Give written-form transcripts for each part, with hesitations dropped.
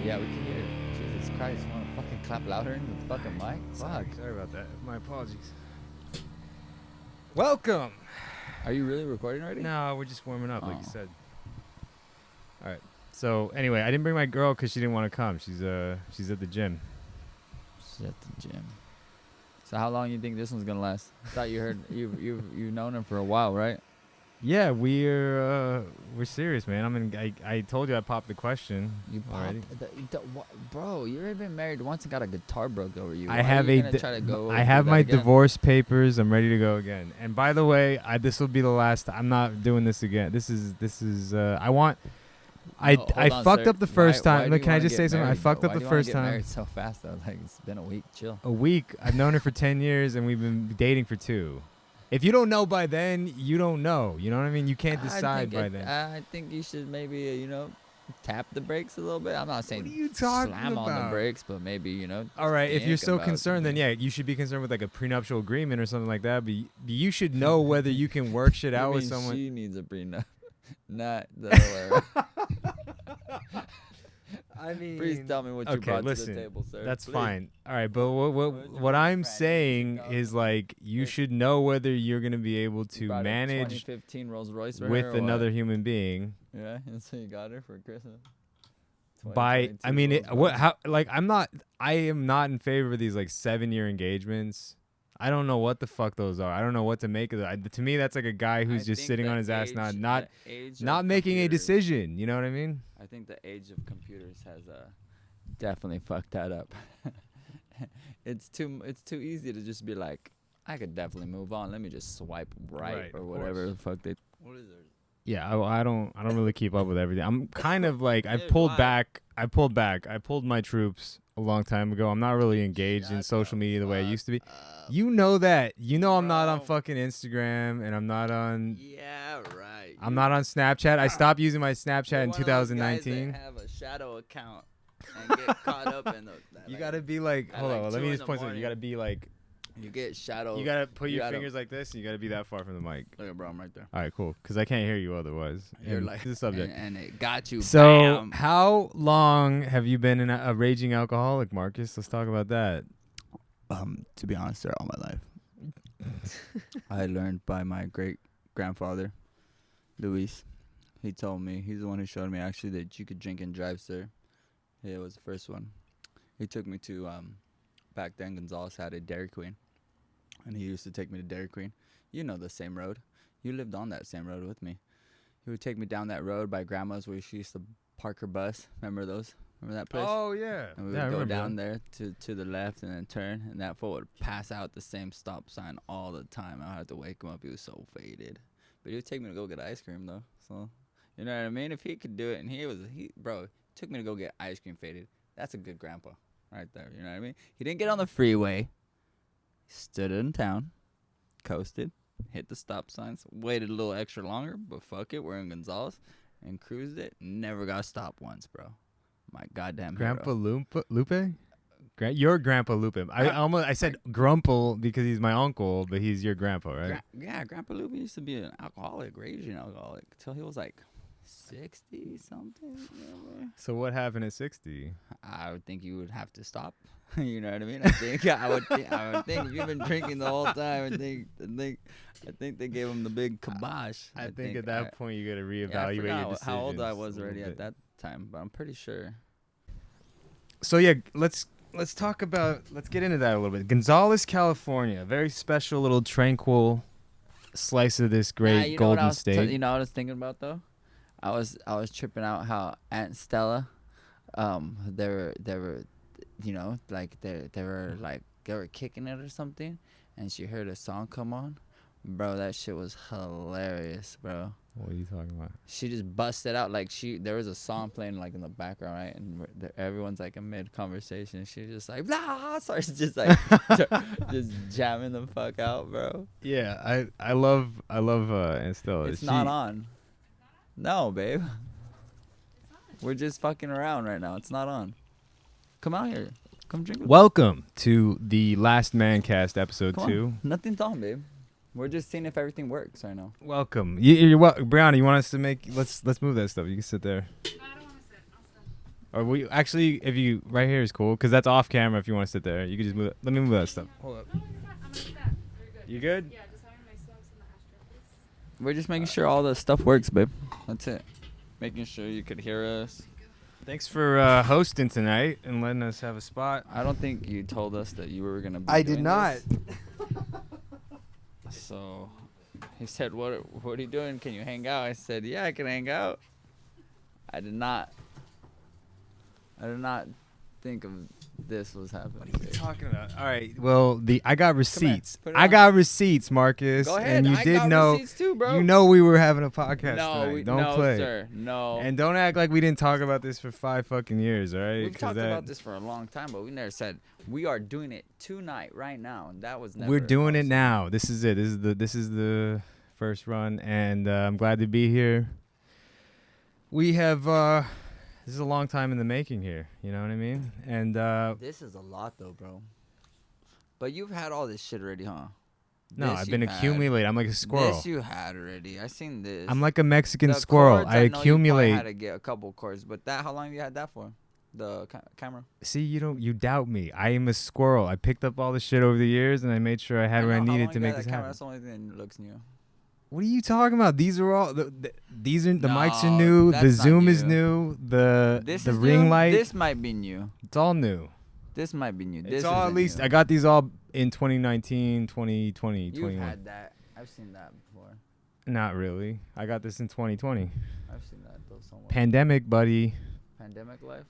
Yeah, we can hear it. Jesus Christ, you want to fucking clap louder in the fucking mic? Fuck. Sorry about that. My apologies. Welcome. Are you really recording already? No, we're just warming up, like you Oh. said. All right. So anyway, I didn't bring my girl because she didn't want to come. She's at the gym. She's at the gym. So how long you think this one's gonna last? I thought you heard you've known him for a while, right? Yeah, we're serious, man. I told you I popped the question. You already. Bro, you already been married once and got a guitar broke over you. I have my divorce papers. I'm ready to go again. And by the way, this will be the last. I'm not doing this again. This is. I fucked up the first time. Look, can I just say something? I fucked up the first time. Married so fast though. Like it's been a week. Chill. A week. I've known her for 10 years, and we've been dating for 2. If you don't know by then, you don't know. You know what I mean? You can't decide by then. I think you should maybe, tap the brakes a little bit. I'm not saying What are you talking slam on the about? brakes, but maybe, All right, if you're think so about concerned, then yeah, you should be concerned with like a prenuptial agreement or something like that. But you should know whether you can work shit out with someone. She needs a prenup, not the other way. I mean, please tell me what you brought to the table, sir. That's Please. fine. All right, but what I'm saying is like you should know whether you're gonna be able to manage 2015 Rolls Royce for with her or another what? human being. Yeah, and so you got her for Christmas. I 2022 mean, Rolls-Royce. I am not in favor of these like 7-year engagements. I don't know what the fuck those are. I don't know what to make of it. To me, that's like a guy who's just think sitting the on his ass, age- not the age not of making a computers- decision. You know what I mean? I think the age of computers has definitely fucked that up. It's too easy to just be like, I could definitely move on. Let me just swipe right or of whatever course. the fuck they. What is it? Yeah, I don't really keep up with everything. I'm kind of like I Dude, pulled why? back. I pulled my troops a long time ago. I'm not really engaged in social media the way I used to be. You know that. You know I'm not on Bro. fucking Instagram and I'm not on Yeah, right. I'm not on Snapchat. I stopped using my Snapchat in 2019. Have a shadow account and get caught up in the. You gotta be like, at hold like on, let 2 me in just the point something. You morning. gotta be like, You get shadow. you gotta put you your gotta- fingers like this, and you gotta be that far from the mic. Look at bro, I'm right there. All right, cool. Because I can't hear you otherwise. You're And like the subject. and it got you. So, bam. how long have you been a raging alcoholic, Marcus? Let's talk about that. To be honest, sir, all my life. I learned by my great grandfather, Luis. He told me, he's the one who showed me actually that you could drink and drive, sir. He was the first one. He took me to, back then Gonzales had a Dairy Queen. And he used to take me to Dairy Queen. You know the same road. You lived on that same road with me. He would take me down that road by grandma's where she used to park her bus. Remember those? Remember that place? Oh yeah. And we Yeah, I would go remember down that. there to the left and then turn, and that fool would pass out the same stop sign all the time. I would have to wake him up. He was so faded. But he would take me to go get ice cream, though. So, you know what I mean? If he could do it, and he took me to go get ice cream faded. That's a good grandpa right there. You know what I mean? He didn't get on the freeway. He stood in town, coasted, hit the stop signs, waited a little extra longer, but fuck it, we're in Gonzales, and cruised it. Never got stopped once, bro. My goddamn Grandpa hero. Lupe? Your Grandpa Lupe. I said Grumple because he's my uncle, but he's your grandpa, right? Grandpa Lupe used to be an alcoholic, raging alcoholic, till he was like 60 something. So what happened at 60? I would think you would have to stop. You know what I mean? I would think if you've been drinking the whole time, I think they gave him the big kibosh. I think at that point you got to I reevaluate your forgot decisions. how old I was a already little at bit. that time, but I'm pretty sure. So yeah, let's get into that a little bit. Gonzales, California, very special little tranquil slice of this great you know what golden I was state. you know what I was thinking about though? I was tripping out how Aunt Stella, they were, like they were kicking it or something, and she heard a song come on, bro. That shit was hilarious, bro. What are you talking about? She just busted out like there was a song playing like in the background, right? And everyone's like in mid conversation. She's just like blah, starts just like just jamming the fuck out, bro. Yeah, I love Aunt Stella. It's not on. No, babe. We're just fucking around right now. It's not on. Come out here. Come drink with Welcome to the last Mancast episode Come 2. on. Nothing's on, babe. We're just seeing if everything works right now. Welcome. You're Brianna, you want us to make let's move that stuff. You can sit there. I don't want to sit. I'll stand. Or we actually, if you right here is cool, because that's off camera. If you want to sit there, you can just move. Let me move that stuff. Hold up. No, you're fine. I'm gonna that. You good? Yeah, just having my smokes in the ashtray, please. We're just making sure all the stuff works, babe. That's it. Making sure you could hear us. Thanks for hosting tonight and letting us have a spot. I don't think you told us that you were gonna be. I did not. So he said, "What are you doing? Can you hang out?" I said, "Yeah, I can hang out." I did not think of this was happening. What are you talking about? All right. Well, I got receipts. put it I on. got receipts, Marcus. Go ahead. And you I did got know. receipts too, bro. You know we were having a podcast No, tonight. Don't no, play. sir. No. And don't act like we didn't talk about this for 5 fucking years, all right? We've talked about this for a long time, but we never said we are doing it tonight, right now, and that was never. We're doing it possible. now. This is it. This is the first run, and I'm glad to be here. We have this is a long time in the making here. You know what I mean? And This is a lot, though, bro. But you've had all this shit already, huh? no, This I've you been had. accumulating. I'm like a squirrel. This you had already. I seen this. I'm like a Mexican The squirrel. cords, I know you probably accumulate. had to get a couple cords, but how long have you had that for? The camera. See, you doubt me. I am a squirrel. I picked up all the shit over the years, and I made sure I had what I needed to make this happen. That's the only thing that looks new. What are you talking about? These are all these are the mics are No, new. The that's not Zoom is new. new. The This the is ring new? light. This might be new. It's all new. This might be new. It's This all at isn't least new. I got these all in 2019, 2020, You've 21. had that. I've seen that before. Not really. I got this in 2020. I've seen that though somewhere. Pandemic, buddy. Pandemic life.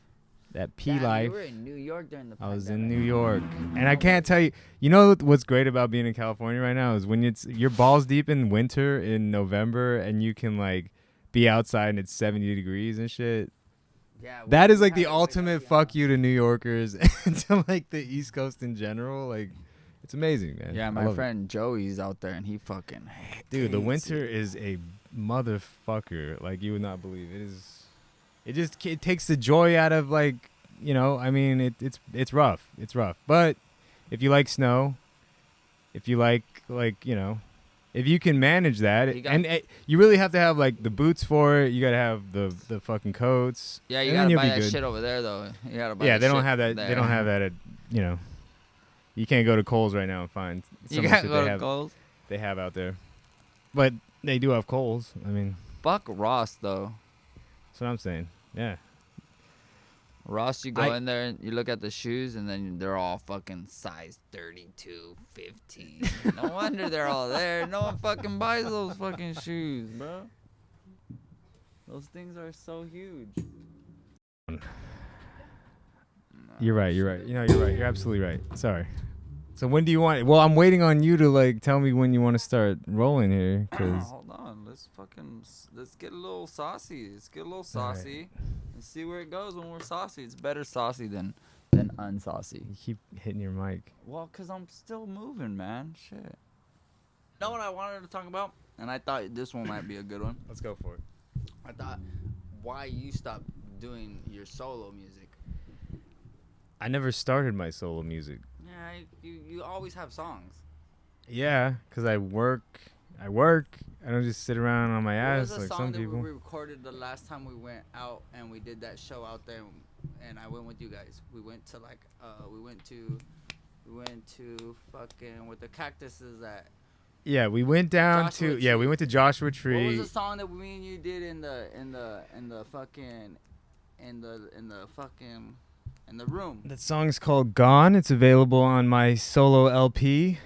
That P Damn, life. You were in New York during the I pandemic. was in New York, and I can't tell you. You know what's great about being in California right now is when you're balls deep in winter in November, and you can like be outside and it's 70 degrees and shit. Yeah, That is we like the had to wait ultimate up, fuck you to New Yorkers and to like the East Coast in general. Like, it's amazing, man. Yeah, I my love friend Joey's out there, and he fucking Dude, the hates winter it. is a motherfucker. Like, you would not believe it is. It takes the joy out of like, you know. I mean, it's rough. It's rough. But if you like snow, if you like you know, if you can manage that, you really have to have like the boots for it. You gotta have the fucking coats. Yeah, you and then gotta you'll buy be that good. shit over there though. You gotta buy. Yeah, that they don't shit have that. there. They don't have that at, you know. You can't go to Kohl's right now and find You some of the gotta shit go they to have. Kohl's. They have out there, but they do have Kohl's. I mean, Fuck Ross though. that's what I'm saying. Yeah. Ross, you go in there and you look at the shoes, and then they're all fucking size 32, 15. No wonder they're all there. No one fucking buys those fucking shoes, bro. Those things are so huge. You're right. You're right. You know, you're right. You're absolutely right. Sorry. So when do you want it? Well, I'm waiting on you to like tell me when you want to start rolling here, cause Hold on, let's get a little saucy. Let's get a little saucy and see where it goes when we're saucy. It's better saucy than unsaucy. you keep hitting your mic. Well, cause I'm still moving, man. Shit. You know what I wanted to talk about? And I thought this one might be a good one. Let's go for it. I thought why you stopped doing your solo music. I never started my solo music. Yeah, you always have songs. Yeah, cause I work. I don't just sit around on my What ass was the like song some that people. we recorded the last time we went out and we did that show out there, and I went with you guys. We went to like we went to fucking with the cactuses at. Yeah, we went down Joshua to we went to Joshua Tree. What was the song that me and you did in the room? That song's called Gone. It's available on my solo LP.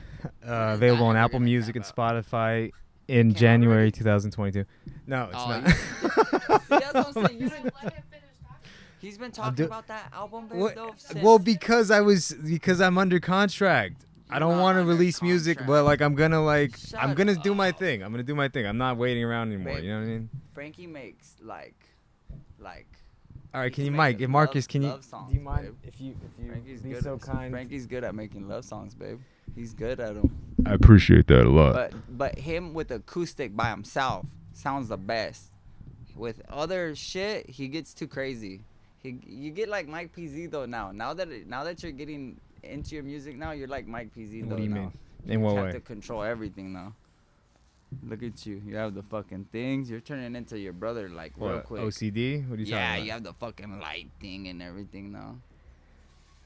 Available on ever Apple gonna Music come and out? Spotify in Came out January already? 2022. No, it's Oh, not. See, that's what I'm saying. Let him finish talking. He's been talking about that album, babe, What? though, since- Well, because I'm under contract. I don't You're want to under release music, but contract. like I'm gonna Shut do my up. thing. I'm gonna do my thing. I'm not waiting around anymore. Babe. You know what I mean? Frankie makes like. All right, can He you, makes Mike? the If Marcus, love- can you? love songs, Do you mind babe. if you Frankie's be good. so kind? Frankie's good at making love songs, babe. He's good at them. I appreciate that a lot. But him with acoustic by himself sounds the best. With other shit, he gets too crazy. You get like Mike PZ though now. Now that you're getting into your music now, you're like Mike PZ though. What do you now. mean? You In what have way? to control everything now. Look at you. You have the fucking things. You're turning into your brother like real What, quick. OCD? What are you talking Yeah, about? you have the fucking light thing and everything now.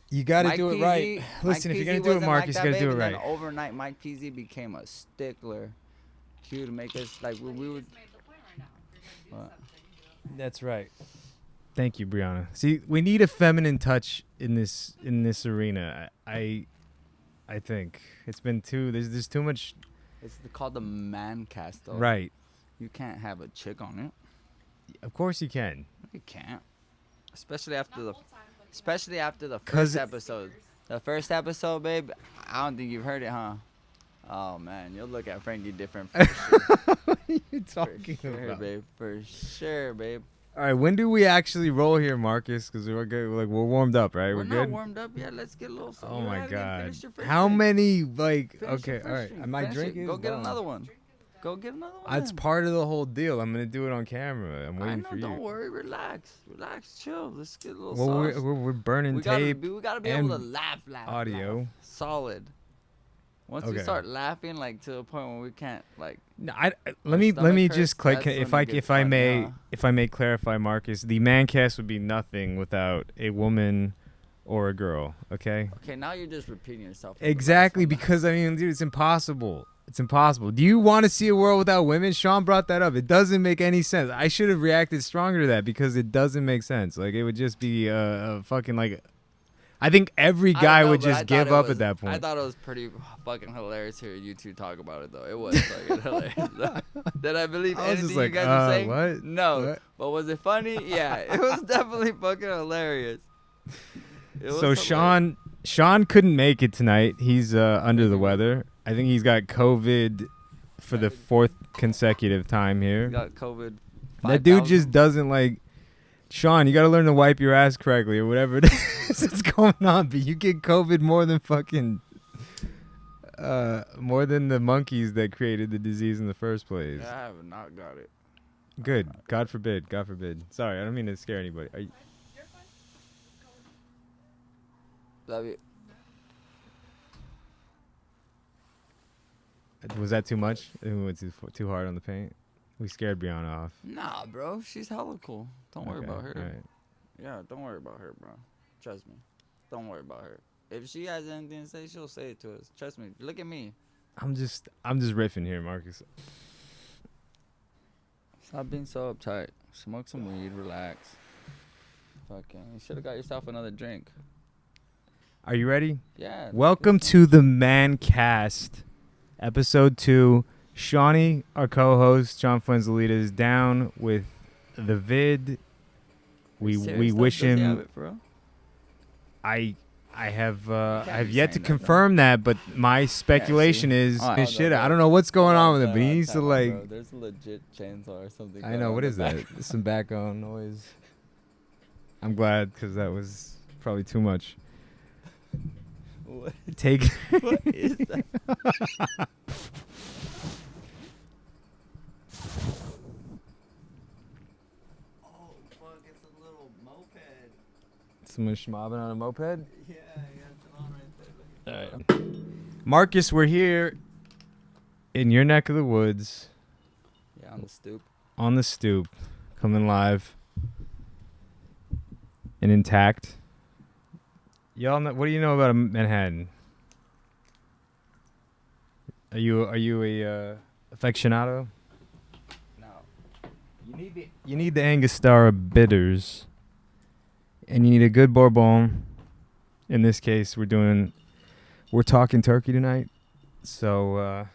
You got to Mike do it PZ right. Listen, if you're going to do it, wasn't Marcus, like you got that, to do it babe, and right. then overnight, Mike PZ became a stickler. Q to make us like we would. What? That's right. Thank you, Brianna. See, we need a feminine touch in this arena. I think it's been there's too much. It's called the Mancast, though. Right. You can't have a chick on it. Of course you can. You can't. Especially after the first 'Cause episode. The first episode, babe. I don't think you've heard it, huh? Oh man, you'll look at Frankie different. For sure. What are you talking For sure, about? babe. For sure, babe. All right, when do we actually roll here, Marcus? Because we're good. Like we're warmed up, right? We're We're not good. warmed up yet. Let's get a little. Oh you my haven't even God! finished your first How drink. many? Like, Finish okay, your all first right. drink. My Finish drink it. is Go get done. another one. Go get another one. That's part of the whole deal. I'm gonna do it on camera. I'm I waiting know. for you. Don't worry. Relax. Chill. Let's get a little Well, sauce. we're burning we tape. gotta be and able to laugh. audio. Laugh. Solid. Once we Okay. start laughing, like to the point where we can't, like. No, Our let me stomach just hurts, click. that's If when I it gets if I fun, may yeah. if I may clarify, Marcus, the Mancast would be nothing without a woman or a girl. Okay. Okay, now you're just repeating yourself. from the last Exactly, one. because I mean, dude, it's impossible. It's impossible. Do you want to see a world without women? Sean brought that up. It doesn't make any sense. I should have reacted stronger to that because it doesn't make sense. Like it would just be a fucking like. I think every I don't guy know, would but I just thought give it up was- at that point. I thought it was pretty fucking hilarious hearing you two talk about it, though. It was fucking hilarious. Did I believe I was anything just like, you guys were saying? what? No. What? But was it funny? Yeah, it was definitely fucking hilarious. It was So hilarious. Sean couldn't make it tonight. He's under the weather. I think he's got COVID for the fourth consecutive time here. Got COVID. That dude 5,000. just doesn't like. Sean, you got to learn to wipe your ass correctly or whatever it is that's going on. But you get COVID more than fucking, more than the monkeys that created the disease in the first place. Yeah, I have not got it. Good. God forbid. God forbid. Sorry, I don't mean to scare anybody. Are you, You're fine. Love you. was that too much? We went too hard on the paint. We scared Brianna off. Nah, bro. She's hella cool. Don't worry Okay, about her. all right. Yeah, don't worry about her, bro. Trust me. Don't worry about her. If she has anything to say, she'll say it to us. Trust me. Look at me. I'm just riffing here, Marcus. Stop being so uptight. Smoke some weed. Relax. Fucking. You should have got yourself another drink. Are you ready? Yeah. Welcome to the Mancast, episode 2. Seany, our co-host, John Fuenzalita, is down with the vid. We wish him. I have yet to confirm that, but my speculation is Oh, his no, shit. no. I don't know what's going on with him, but he needs to like. Bro, there's a legit chainsaw or something. I know, what is that? Some background noise. I'm glad because that was probably too much. What? Take. What is that? Oh fuck! It's a little moped. Someone schmobbing on a moped. Yeah, it's on right there. Look at that. Marcus, we're here in your neck of the woods Yeah, on the stoop. on the stoop, coming live and intact. Y'all know, what do you know about Manhattan? Are you a aficionado? No. You need the Angostura bitters, and you need a good bourbon. In this case, we're talking turkey tonight. So,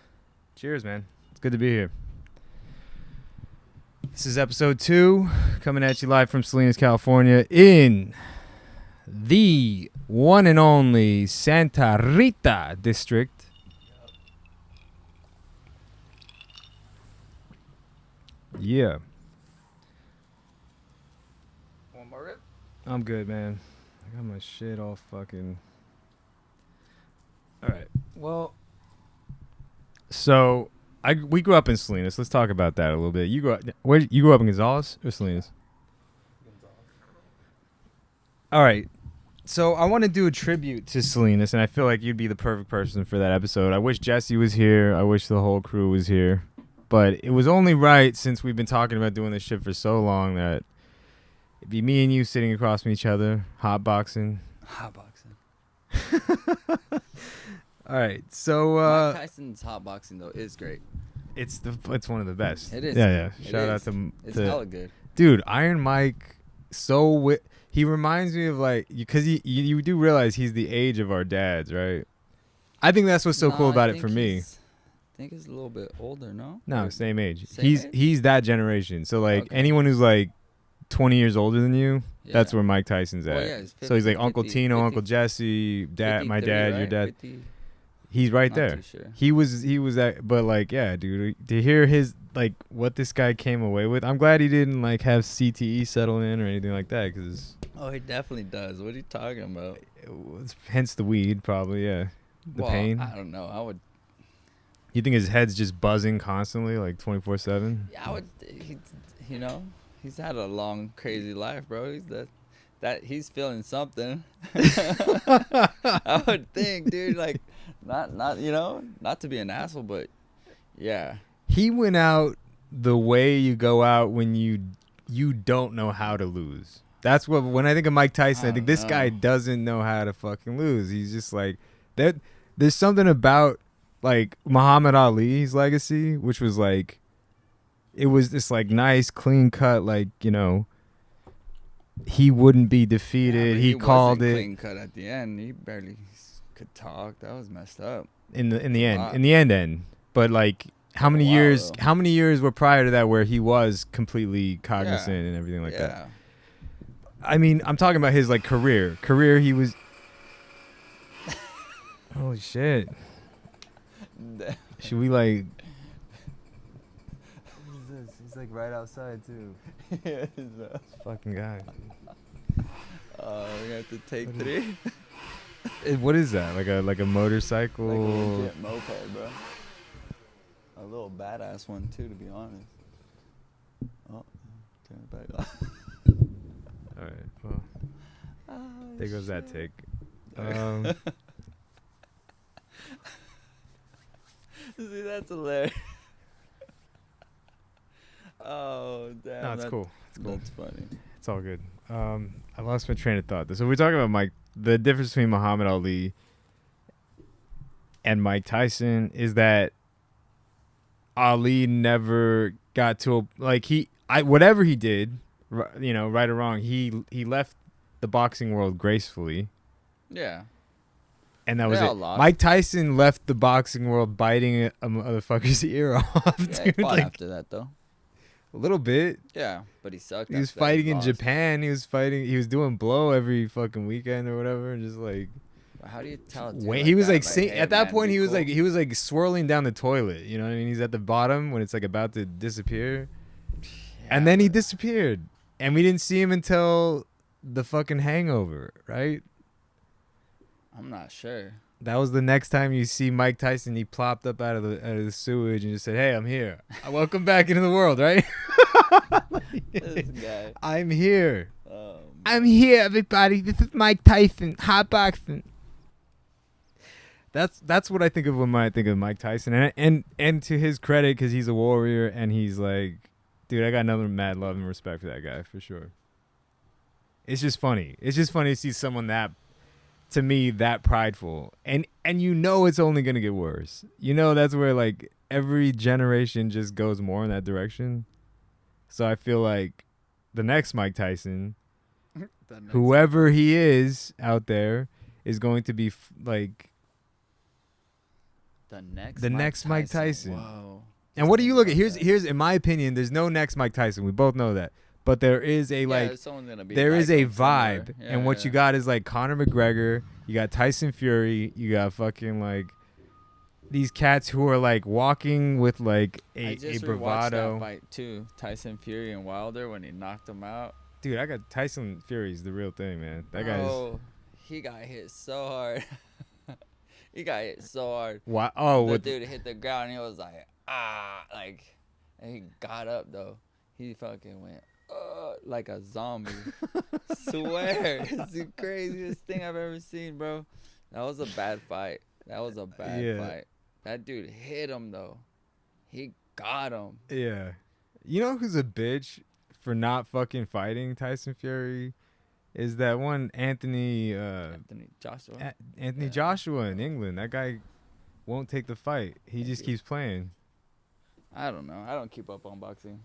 cheers, man. It's good to be here. This is episode 2, coming at you live from Salinas, California, in the one and only Santa Rita district. Yeah. One more rip. I'm good, man. I got my shit all fucking. All right. Well, so we grew up in Salinas. Let's talk about that a little bit. You grew up in Gonzales or Salinas? All right. So I want to do a tribute to Salinas, and I feel like you'd be the perfect person for that episode. I wish Jesse was here. I wish the whole crew was here. But it was only right, since we've been talking about doing this shit for so long, that it'd be me and you sitting across from each other, hotboxing. All right, so Mike Tyson's hotboxing though is great. it's one of the best. It is. Yeah. It Shout out is. to It's hella good. dude, Iron Mike. He reminds me of like, because you do realize he's the age of our dads, right? I think that's what's so cool about it for me. I think he's a little bit older, no? No, same age. Same age? He's that generation. So like Okay. anyone who's like 20 years older than you, Yeah. that's where Mike Tyson's at. Well, yeah, he's So he's like 50, Uncle Tino, 50, Uncle Jesse, dad, my 53, dad, right? your dad. 50? He's right Not there. too sure. He was that, but like, yeah, dude, to hear his like what this guy came away with, I'm glad he didn't like have CTE settle in or anything like that, because Oh, he definitely does. What are you talking about? hence the weed, probably, yeah, the pain. I don't know. I would. You think his head's just buzzing constantly, like 24/7? Yeah, I would. He's had a long, crazy life, bro. He's feeling something. I would think, dude. Like, not to be an asshole, but yeah. He went out the way you go out when you don't know how to lose. That's what, when I think of Mike Tyson, I think this guy doesn't know how to fucking lose. He's just like that. There's something about like Muhammad Ali's legacy, which was like, it was this like nice, clean cut, like, he wouldn't be defeated. Yeah, he called it clean cut at the end. He barely could talk. That was messed up. in the end. But like, how many years were prior to that where he was completely cognizant and everything like that? I mean, I'm talking about his like career. He was. Holy shit! Should we like? What is this? He's like right outside too. Yeah, This fucking guy. We have to take 3. What is that? Like a motorcycle? Like a legit moped, bro. A little badass one too, to be honest. Oh, turn it back off. All right. Well, there goes that take. See, that's hilarious. Oh, damn. No, it's cool. It's cool. That's funny. It's all good. I lost my train of thought. So we're talking about the difference between Muhammad Ali and Mike Tyson is that Ali never got to whatever he did, right or wrong, he left the boxing world gracefully. Yeah. And that was it. Mike Tyson left the boxing world biting a motherfucker's ear off. Yeah, he fought after that though. A little bit. Yeah, but he sucked. He was fighting in Japan. He was doing blow every fucking weekend or whatever, and just like. How do you tell? He was like, at that point, he was like swirling down the toilet. You know what I mean? He's at the bottom when it's like about to disappear, and then he disappeared, and we didn't see him until the fucking Hangover, right? I'm not sure. That was the next time you see Mike Tyson. He plopped up out of the sewage and just said, "Hey, I'm here. Welcome back into the world." Right? This guy. I'm here. I'm here, everybody. This is Mike Tyson, hotboxing. That's what I think of when I think of Mike Tyson, and to his credit, because he's a warrior and he's like, dude, I got nothing mad love and respect for that guy for sure. It's just funny. It's just funny to see someone that, to me, that prideful, and it's only gonna get worse. That's where like every generation just goes more in that direction. So I feel like the next Mike Tyson, whoever he is out there, is going to be like. The next Mike Tyson. Whoa. And what do you look at? Here's in my opinion, there's no next Mike Tyson. We both know that. But there is a there is a vibe. Yeah, and what you got is like Conor McGregor, you got Tyson Fury, you got fucking like these cats who are like walking with like a bravado. That fight too, Tyson Fury and Wilder, when he knocked him out. Dude, I got Tyson Fury's the real thing, man. That he got hit so hard. He got hit so hard. Wow. Oh, the dude hit the ground and he was like, and he got up though. He fucking went like a zombie. Swear, it's the craziest thing I've ever seen, bro. That was a bad fight. That dude hit him though. He got him. Yeah. You know who's a bitch for not fucking fighting Tyson Fury? Is that one Anthony Joshua. Anthony Joshua in England. That guy won't take the fight. He just keeps playing. I don't know. I don't keep up on boxing.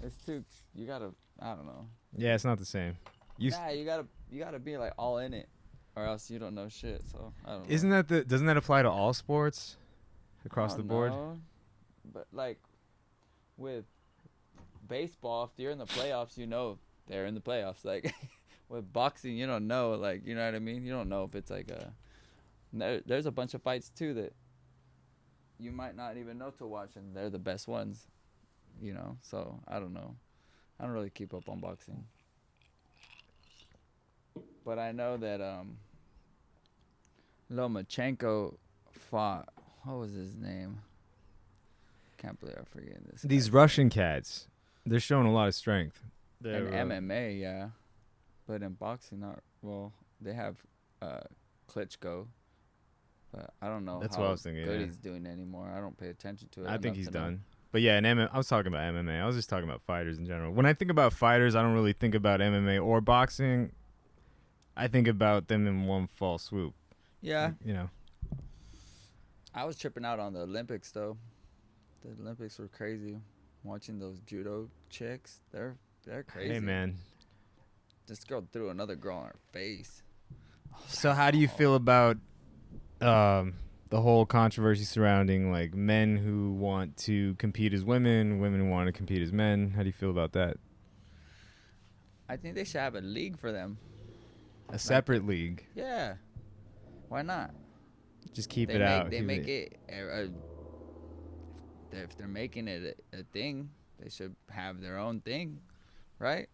It's too. You gotta. I don't know. Yeah, it's not the same. You gotta be like all in it, or else you don't know shit. So I don't know. Doesn't that apply to all sports across the board? But like with baseball, if you're in the playoffs, you know they're in the playoffs. Like with boxing, you don't know. Like, you know what I mean? You don't know if it's like there's a bunch of fights too that you might not even know to watch, and they're the best ones. You know, so I don't know. I don't really keep up on boxing. But I know that Lomachenko fought, what was his name? Can't believe I'm forgetting this. These Russian cats, they're showing a lot of strength. In MMA, yeah. But in boxing, not, well, they have Klitschko. But I don't know That's how what I was thinking, good yeah. he's doing anymore. I don't pay attention to it. I think he's done. But yeah, I was talking about MMA. I was just talking about fighters in general. When I think about fighters, I don't really think about MMA or boxing. I think about them in one fall swoop. Yeah. Like, you know. I was tripping out on the Olympics, though. The Olympics were crazy. Watching those judo chicks, they're crazy. Hey, man. This girl threw another girl on her face. So how do you feel about the whole controversy surrounding like men who want to compete as women who want to compete as men? How do you feel about that? I think they should have a league for them. A separate league. Yeah. Why not? Just keep it out. They make it. If they're making it a thing, they should have their own thing, right?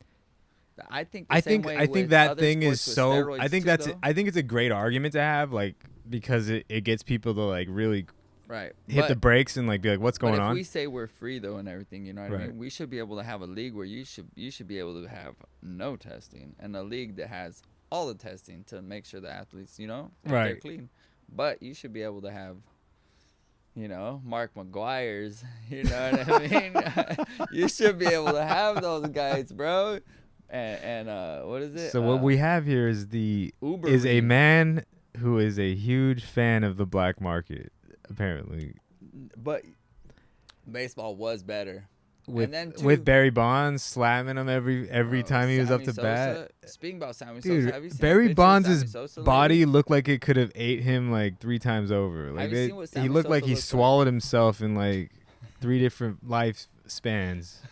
I think that thing is so. I think it's a great argument to have, like, because it gets people to like really right hit the brakes and like be like, what's going on? If we say we're free though and everything, you know what I Right. mean? We should be able to have a league where you should be able to have no testing, and a league that has all the testing to make sure the athletes, you know, they're clean. But you should be able to have, you know, Mark McGuire's, you know what I mean? You should be able to have those guys, bro. And what is it? So what we have here is a man who is a huge fan of the black market, apparently. But baseball was better. With Barry Bonds slamming him every time he was up to bat. Speaking about Sammy Sosa, have you seen Barry Bonds' body looked like it could have ate him like 3 times over. Like he looked like he swallowed himself in like 3 different life spans.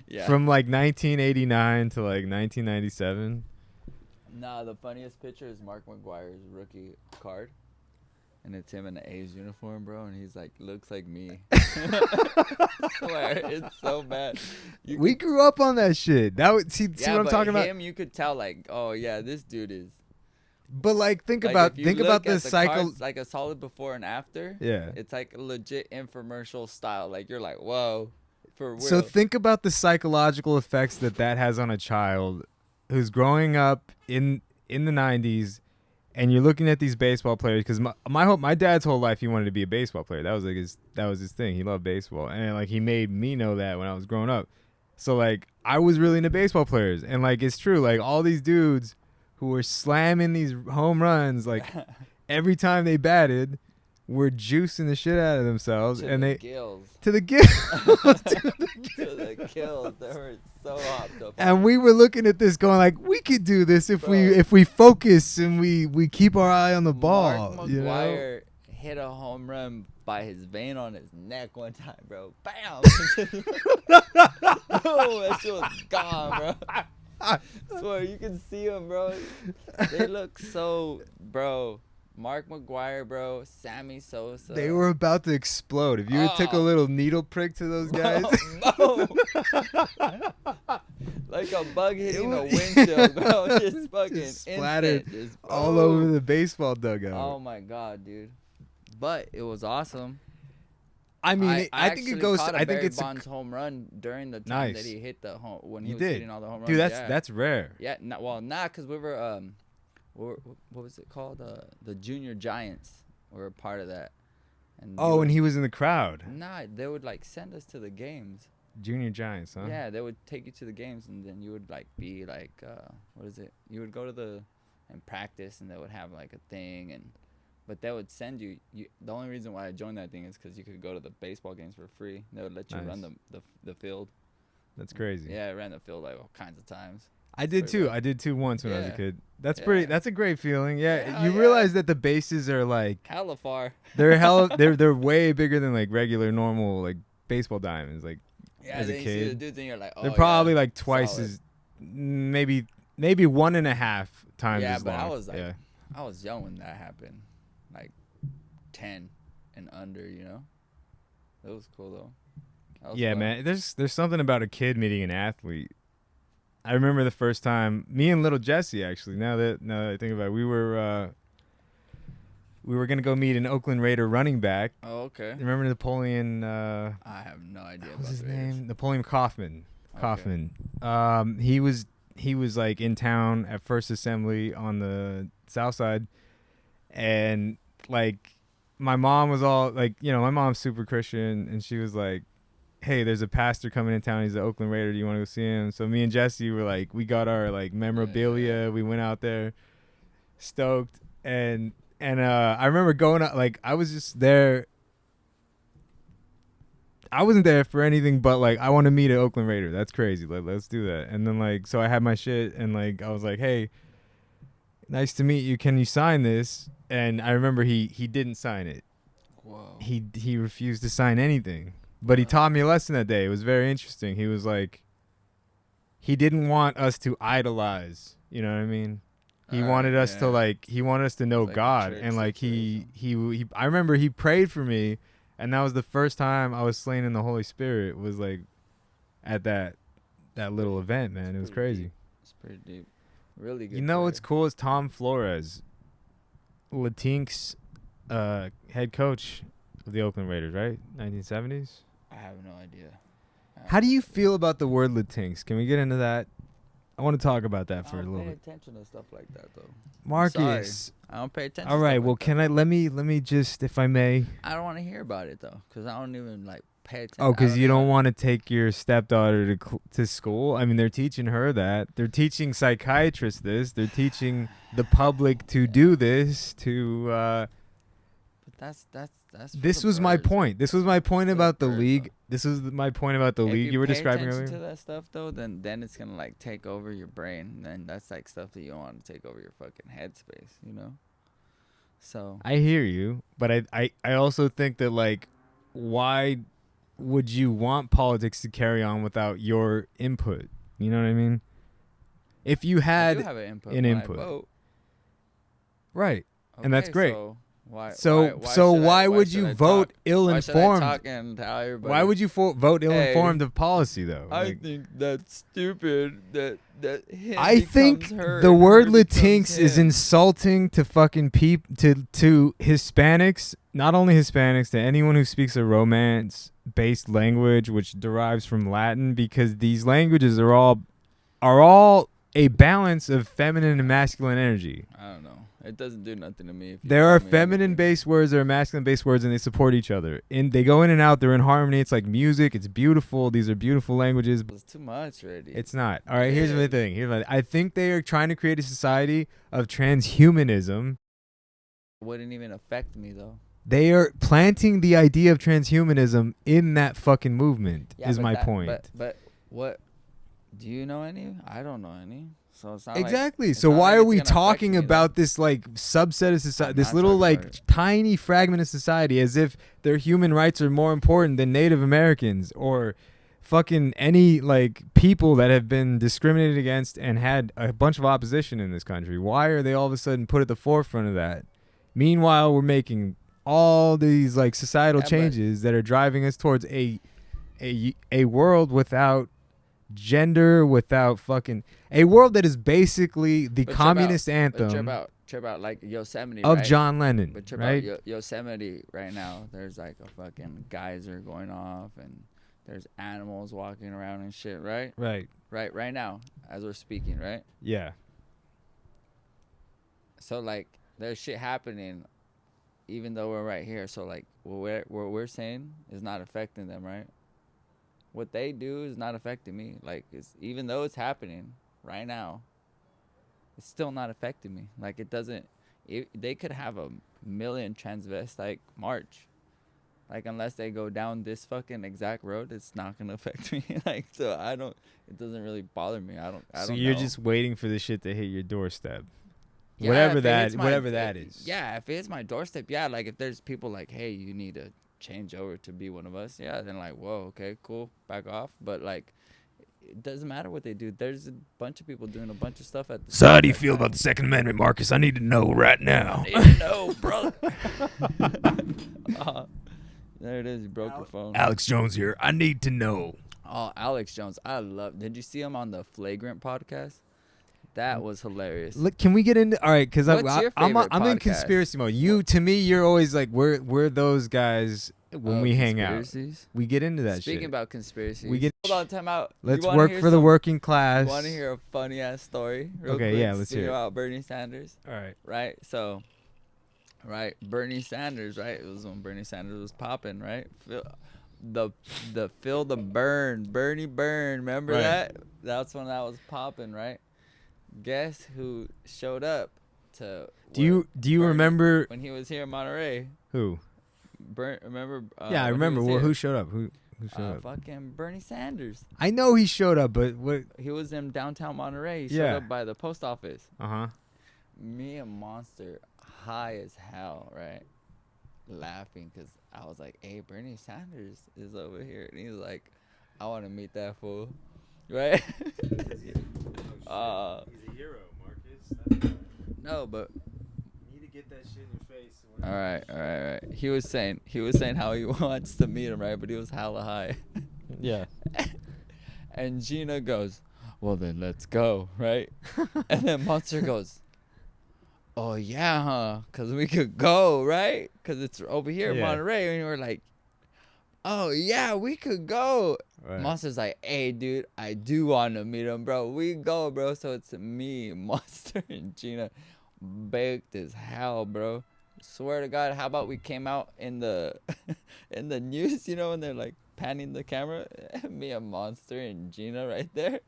Yeah. From like 1989 to like 1997. Nah, the funniest picture is Mark McGuire's rookie card. And it's him in the A's uniform, bro. And he's like, looks like me. I swear, it's so bad. We grew up on that shit. That would see what I'm talking about. Him, you could tell, like, oh yeah, this dude is. But like, think about the cycle. Cards, like a solid before and after. Yeah. It's like a legit infomercial style. Like you're like, whoa, for real. So think about the psychological effects that has on a child who's growing up in the 90s. And you're looking at these baseball players, because my dad's whole life he wanted to be a baseball player. That was like his thing. He loved baseball, and like he made me know that when I was growing up. So like I was really into baseball players, and like it's true. Like all these dudes who were slamming these home runs, like every time they batted, were juicing the shit out of themselves, to the gills. They were so hopped up. And we were looking at this, going like, we could do this if we focus and we keep our eye on the ball. Mark McGuire hit a home run by his vein on his neck one time, bro. Bam! Oh, that shit was gone, bro. I swear, you can see them, bro. They look so, bro. Mark McGuire, bro. Sammy Sosa. They were about to explode. If you took a little needle prick to those guys. Like a bug hitting a windshield, bro. Just fucking splattered all over the baseball dugout. Oh, my God, dude. But it was awesome. I mean, I think it goes. I think it's Bonds' home run during the time that he hit the home when he was hitting all the home runs. Dude, that's rare. Yeah, because we were what was it called? The Junior Giants were a part of that, And he was in the crowd. Nah, they would like send us to the games. Junior Giants, huh? Yeah, they would take you to the games, and then you would like be like, what is it? You would go to and practice, and they would have like a thing, but they would send you. The only reason why I joined that thing is because you could go to the baseball games for free. They would let you run the field. That's crazy. Yeah, I ran the field like all kinds of times. I did too. Cool. I did too once when I was a kid. That's pretty. That's a great feeling. Yeah, you realize that the bases are like hella far. They're way bigger than like regular normal like baseball diamonds. Like as a kid, see the dudes and you're like, they're probably like twice as maybe 1.5 times as long. But I was like, I was young when that happened, like 10 and under. You know, that was cool though. Yeah, fun. Man. There's something about a kid meeting an athlete. I remember the first time me and little Jesse actually. Now that I think about it, we were gonna go meet an Oakland Raider running back. Oh, okay. Remember Napoleon? I have no idea. What was his name? Napoleon Kaufman. Okay. Kaufman. He was like in town at First Assembly on the South Side, and like my mom was all like, my mom's super Christian, and she was like, hey, there's a pastor coming in town. He's the Oakland Raider. Do you want to go see him? So me and Jesse were like, we got our like memorabilia. Yeah. We went out there, stoked, and I remember going out. Like I was just there. I wasn't there for anything but like I want to meet an Oakland Raider. That's crazy. Like let's do that. And then like so I had my shit and like I was like, hey, nice to meet you. Can you sign this? And I remember he didn't sign it. Whoa. He refused to sign anything. But he taught me a lesson that day. It was very interesting. He was like, he didn't want us to idolize. You know what I mean? He wanted us to like, he wanted us to know like God. And like he, I remember he prayed for me. And that was the first time I was slain in the Holy Spirit was like at that little event, man. It was crazy. Deep. It's pretty deep. Really good. You know what's cool is Tom Flores, Latinx head coach of the Oakland Raiders, right? 1970s? I have no idea. How do you feel about the word Latinx? Can we get into that? I want to talk about that for a little bit. I don't pay attention to stuff like that, though. Marcus. I don't pay attention. All right. Well, can I let me just, if I may. I don't want to hear about it though, because I don't even like pay attention. Oh, because you don't want to take your stepdaughter to school. I mean, they're teaching her that. They're teaching psychiatrists this. They're teaching the public to do this. But that's. This was my point. This was my point about the league. This was my point about the league you were describing earlier. If you pay attention to that stuff, though, then it's gonna like take over your brain. Then that's like stuff that you don't want to take over your fucking headspace, you know. So I hear you, but I also think that like, why would you want politics to carry on without your input? You know what I mean? If you had I do have an input. Right, okay, and that's great. So why would you vote ill-informed? Why would you vote ill-informed of policy, though? I think that's stupid. That I think the word Latinx is insulting to fucking to Hispanics, not only Hispanics, to anyone who speaks a Romance-based language which derives from Latin, because these languages are all a balance of feminine and masculine energy. I don't know. It doesn't do nothing to me. There are feminine-based words, there are masculine-based words, and they support each other. And they go in and out. They're in harmony. It's like music. It's beautiful. These are beautiful languages. It's too much already. It's not. All right, here's the thing. I think they are trying to create a society of transhumanism. It wouldn't even affect me, though. They are planting the idea of transhumanism in that fucking movement, is my point. But what? Do you know any? I don't know any. So it's not exactly. So why are we talking about this like subset of society, this little like tiny fragment of society, as if their human rights are more important than Native Americans or fucking any like people that have been discriminated against and had a bunch of opposition in this country? Why are they all of a sudden put at the forefront of that? Meanwhile, we're making all these like societal changes that are driving us towards a world without gender, without fucking a world that is basically the communist anthem. Trip out like Yosemite of John Lennon, but right? Yosemite right now, there's like a fucking geyser going off, and there's animals walking around and shit, right? Right now, as we're speaking, right? Yeah. So like, there's shit happening even though we're right here, so like what we're saying is not affecting them, right? What they do is not affecting me. Like, even though it's happening right now, it's still not affecting me. Like, it doesn't. They could have a million transvestite march. Like, unless they go down this fucking exact road, it's not gonna affect me. Like, so I don't. It doesn't really bother me. I don't. So you're know. just waiting for this shit to hit your doorstep. Yeah, whatever that is. Yeah, if it's my doorstep, yeah. Like, if there's people like, hey, you need to change over to be one of us, yeah, then like, whoa, okay, cool, back off. But like, it doesn't matter what they do. There's a bunch of people doing a bunch of stuff at the So how do you feel about the Second Amendment, Marcus? I need to know right now. I need to know, brother. There it is. You broke your phone. Alex Jones here. I need to know. Oh, Alex Jones. Did you see him on the Flagrant podcast? That was hilarious. Look, can we get into all right? Because I'm in podcast? conspiracy mode. To me, you're always like we're those guys when we hang out. We get into that. Speaking about conspiracies, hold on, time out. Let's work for the working class. You want to hear a funny ass story? Okay, quick? yeah, let's hear it. About Bernie Sanders. All right. Right. So, Bernie Sanders. Right. It was when Bernie Sanders was popping. Right. Feel the burn, Bernie burn. Remember that? That's when that was popping. Right. Guess who showed up to? Do you Bernie, remember when he was here in Monterey? Who? Remember? Yeah, I remember. Well, who showed up? Who showed up? Fucking Bernie Sanders. I know he showed up, but what? He was in downtown Monterey. He showed up by the post office. Me and Monster, high as hell, right? Laughing because I was like, "Hey, Bernie Sanders is over here," and he was like, "I want to meet that fool," right? He's a hero, Marcus. No, but you need to get that shit in your face. All right. He was saying how he wants to meet him, right? But he was hella high. Yeah. And Gina goes, "Well then, let's go," right? And then Monster goes, "Oh yeah, huh? Cause we could go, right? Cause it's over here in Monterey." And we're like, "Oh yeah, we could go." Right. Monster's like, "Hey, dude, I do want to meet him, bro. We go, bro." So it's me, Monster, and Gina, baked as hell, bro. Swear to God, how about we came out in the in the news, you know, when they're like panning the camera, me and Monster and Gina right there.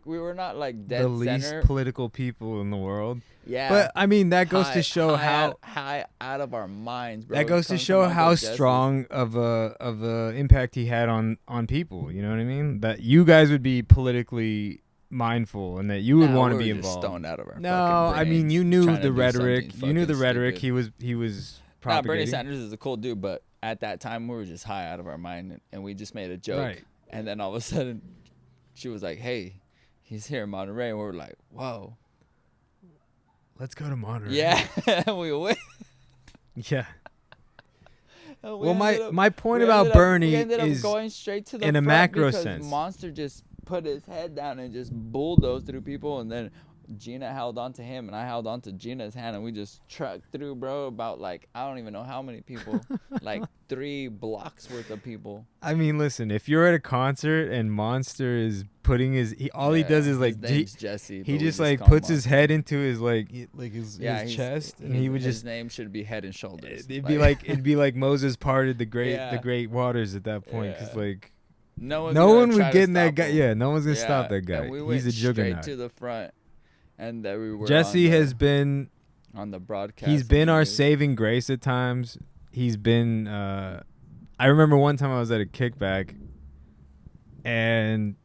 We were not like dead the center. least political people in the world. Yeah, but I mean that goes to show how high out of our minds, bro. That goes to show how strong of a impact he had on people. You know what I mean? That you guys would be politically mindful and that you would want to be involved. Stoned out of our no, I mean you knew the rhetoric. You knew the rhetoric. Stupid. He was propagating. Bernie Sanders is a cool dude, but at that time we were just high out of our mind and we just made a joke. Right. And then all of a sudden, she was like, "Hey, he's here in Monterey," and we were like, "Whoa, let's go to Monterey." Yeah, we went. Yeah. Well, my point about Bernie is going straight to the in a macro sense. Monster just put his head down and just bulldozed through people, and then Gina held on to him, and I held on to Gina's hand, and we just trucked through, bro. About like I don't even know how many people, like 3 blocks worth of people. I mean, listen, if you're at a concert and Monster is putting he does is like Jesse. He just like puts his head into his his chest, and he would his name should be Head and Shoulders. It'd be like Moses parted the great waters at that point, because like no one would get in that guy. Yeah, no one's gonna stop that guy. He's a juggernaut. Straight to the front. And that we were Jesse has been on the broadcast. He's been our saving grace at times. He's been. I remember one time I was at a kickback, and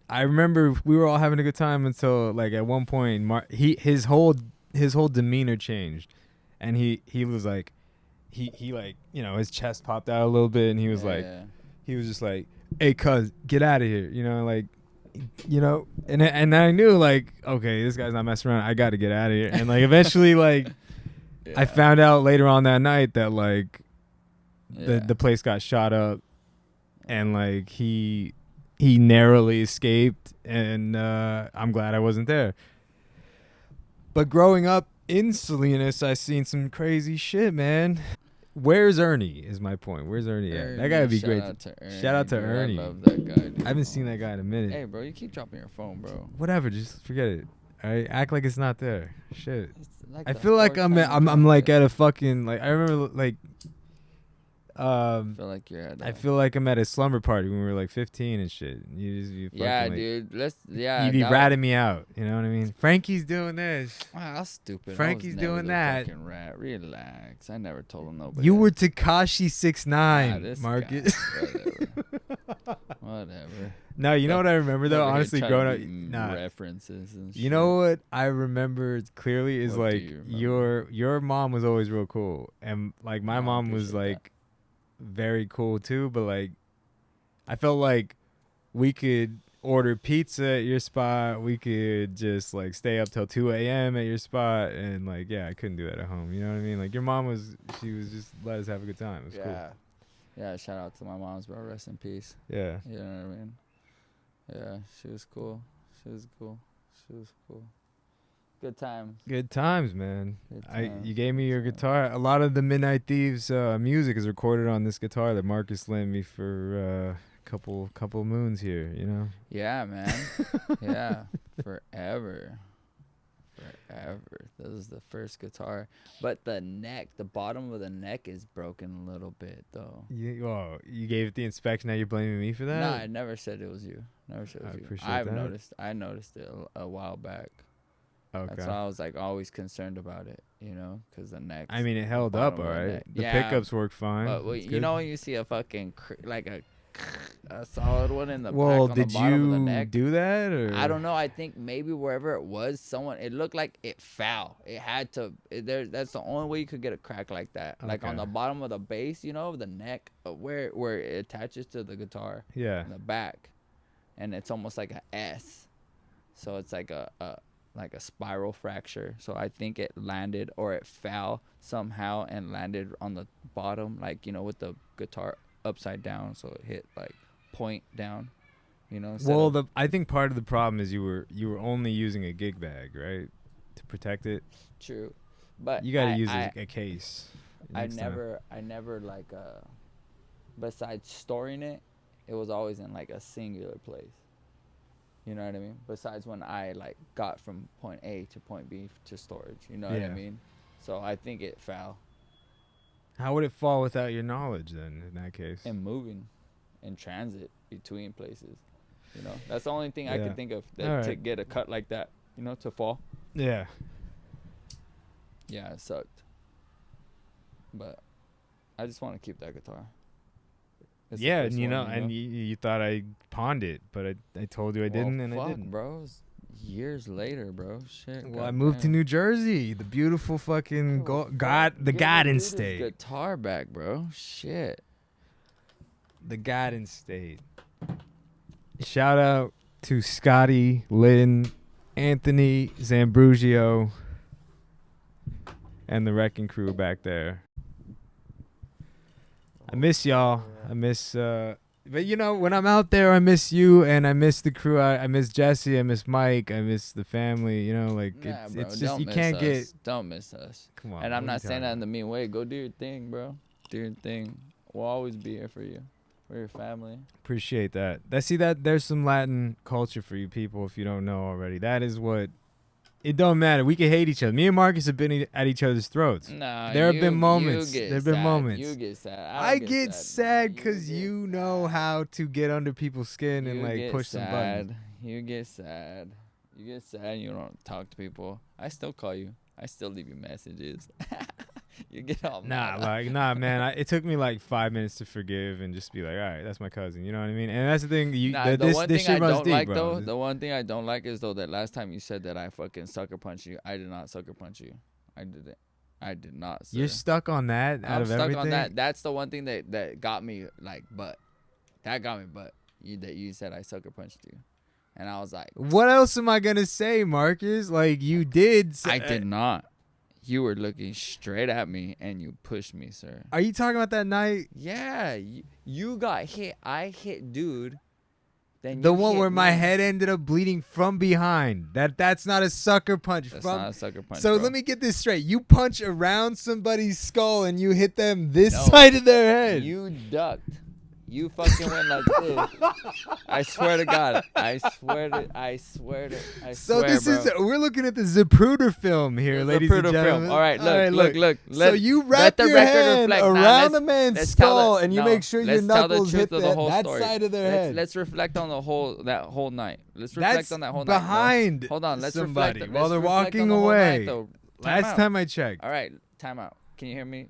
I remember we were all having a good time until like at one point his whole demeanor changed, and he was like he like his chest popped out a little bit, and he was he was just like, "Hey, cuz, get out of here," and I knew like, okay, this guy's not messing around. I got to get out of here. And like eventually, like, I found out later on that night that like the place got shot up, and like he narrowly escaped, and I'm glad I wasn't there. But growing up in Salinas, I seen some crazy shit, man. Where's Ernie is my point. Where's Ernie at? That guy would be great. Shout out to Ernie. I love that guy, dude. I haven't seen that guy in a minute. Hey, bro, you keep dropping your phone, bro. Whatever, just forget it. Right? Act like it's not there. Shit. It's like I the feel like fourth I'm time you I'm dropped like it. at a fucking like I remember like I feel like you're at I feel like I'm at a slumber party when we were like 15 and shit. You yeah, fucking, like, dude. Yeah. you be that ratting me out. You know what I mean? Frankie's doing this. Wow, that's stupid. Frankie's I was never doing the that. Fucking rat. Relax. I never told him nobody. You that. were Tekashi 6ix9ine, this Marcus. guy, whatever. No, you know what I remember though. Over here Honestly, trying to growing up, be nah. references and shit. You know what I remember clearly is What do like you remember? your mom was always real cool, and like my I mom was appreciate like very cool too. But like, I felt like we could order pizza at your spot. We could just like stay up till 2 a.m. at your spot, and like, yeah, I couldn't do that at home. You know what I mean? Like your mom she was just let us have a good time. It was cool. Yeah, shout out to my mom's, bro. Rest in peace. Yeah. You know what I mean? Yeah, she was cool. She was cool. Good times. Good times, man. Good times. You gave me your guitar. A lot of the Midnight Thieves music is recorded on this guitar that Marcus lent me for couple moons here, you know? Yeah, man. Yeah. Forever. This is the first guitar. But the bottom of the neck is broken a little bit, though. You gave it the inspection. Now you're blaming me for that? No, I never said it was you. I appreciate I've that. I noticed it a while back. Okay. That's why I was like always concerned about it, you know, because the neck. I mean, it held up all right. The pickups work fine. But It's you good. know when you see a fucking like a solid one in the back Well, on the did bottom of the you neck. do that? Or? I don't know. I think maybe wherever it was, it looked like it fell. It had to. That's the only way you could get a crack like that. Like on Okay. the bottom of the base, you know, the neck, where it attaches to the guitar. Yeah. In the back, and it's almost like a S. So it's like a spiral fracture. So I think it landed or it fell somehow and landed on the bottom, like, you know, with the guitar upside down. So it hit like point down, you know. Well, I think part of the problem is you were only using a gig bag, right, to protect it. True, but You got to use a case. I next time. never like besides storing it, it was always in like a singular place. You know what I mean? Besides when I like got from point A to point B to storage. You know what I mean? So I think it fell. How would it fall without your knowledge then? In that case. And moving, in transit between places. You know, that's the only thing I could think of to get a cut like that. You know, to fall. Yeah. Yeah, it sucked. But I just want to keep that guitar. It's the Yeah, first and you one, know, and you thought I pawned it, but I told you I didn't, and I didn't. Bro. It was years later, bro. Shit. Well, I moved to New Jersey, the beautiful fucking the Garden State. Guitar back, bro. Shit. The Garden State. Shout out to Scotty, Lynn, Anthony, Zambrugio, and the wrecking crew back there. I miss y'all. I miss, but you know, when I'm out there, I miss you, and I miss the crew. I miss Jesse. I miss Mike. I miss the family. You know, like Nah, bro, it's just don't you miss can't us. get. Don't miss us. Come on. And I'm what are not you saying that talking in the mean way. Go do your thing, bro. Do your thing. We'll always be here for you. We're your family. Appreciate that. There's some Latin culture for you people if you don't know already. That is what. It don't matter. We can hate each other. Me and Marcus have been at each other's throats. Nah, there have been moments. There have been moments. You get sad. I get sad because you know how to get under people's skin and like push some buttons. You get sad. You get sad and you don't talk to people. I still call you. I still leave you messages. You get all mad. Nah, man. It took me like 5 minutes to forgive and just be like, all right, that's my cousin. You know what I mean? And that's the thing. This shit runs deep, bro. The one thing I don't like is though that last time you said that I fucking sucker punched you. I did not sucker punch you. I didn't. I did not. Sir. You're stuck on that out of everything. I'm stuck on that. That's the one thing that got me like, but that got me, but you said I sucker punched you, and I was like, what else am I gonna say, Marcus? Like you did. I did not. You were looking straight at me and you pushed me, sir. Are you talking about that night? Yeah, you got hit. I hit dude. Then the one where my head ended up bleeding from behind. That's not a sucker punch. That's not a sucker punch. So bro. let me get this straight. You punch around somebody's skull and you hit them side of their head. You ducked. You fucking went like this. I swear to God. I swear, So this bro. is we're looking at the Zapruder film here, The ladies and Zapruder gentlemen. film. All right, look. So you wrap your hand around the man's skull and you make sure your knuckles hit that side of their head. Let's reflect on that whole night. Let's reflect on that whole night. Behind Hold on. Let's somebody reflect while they're reflect walking on the whole away. night, Last time I checked. All right, time out. Can you hear me?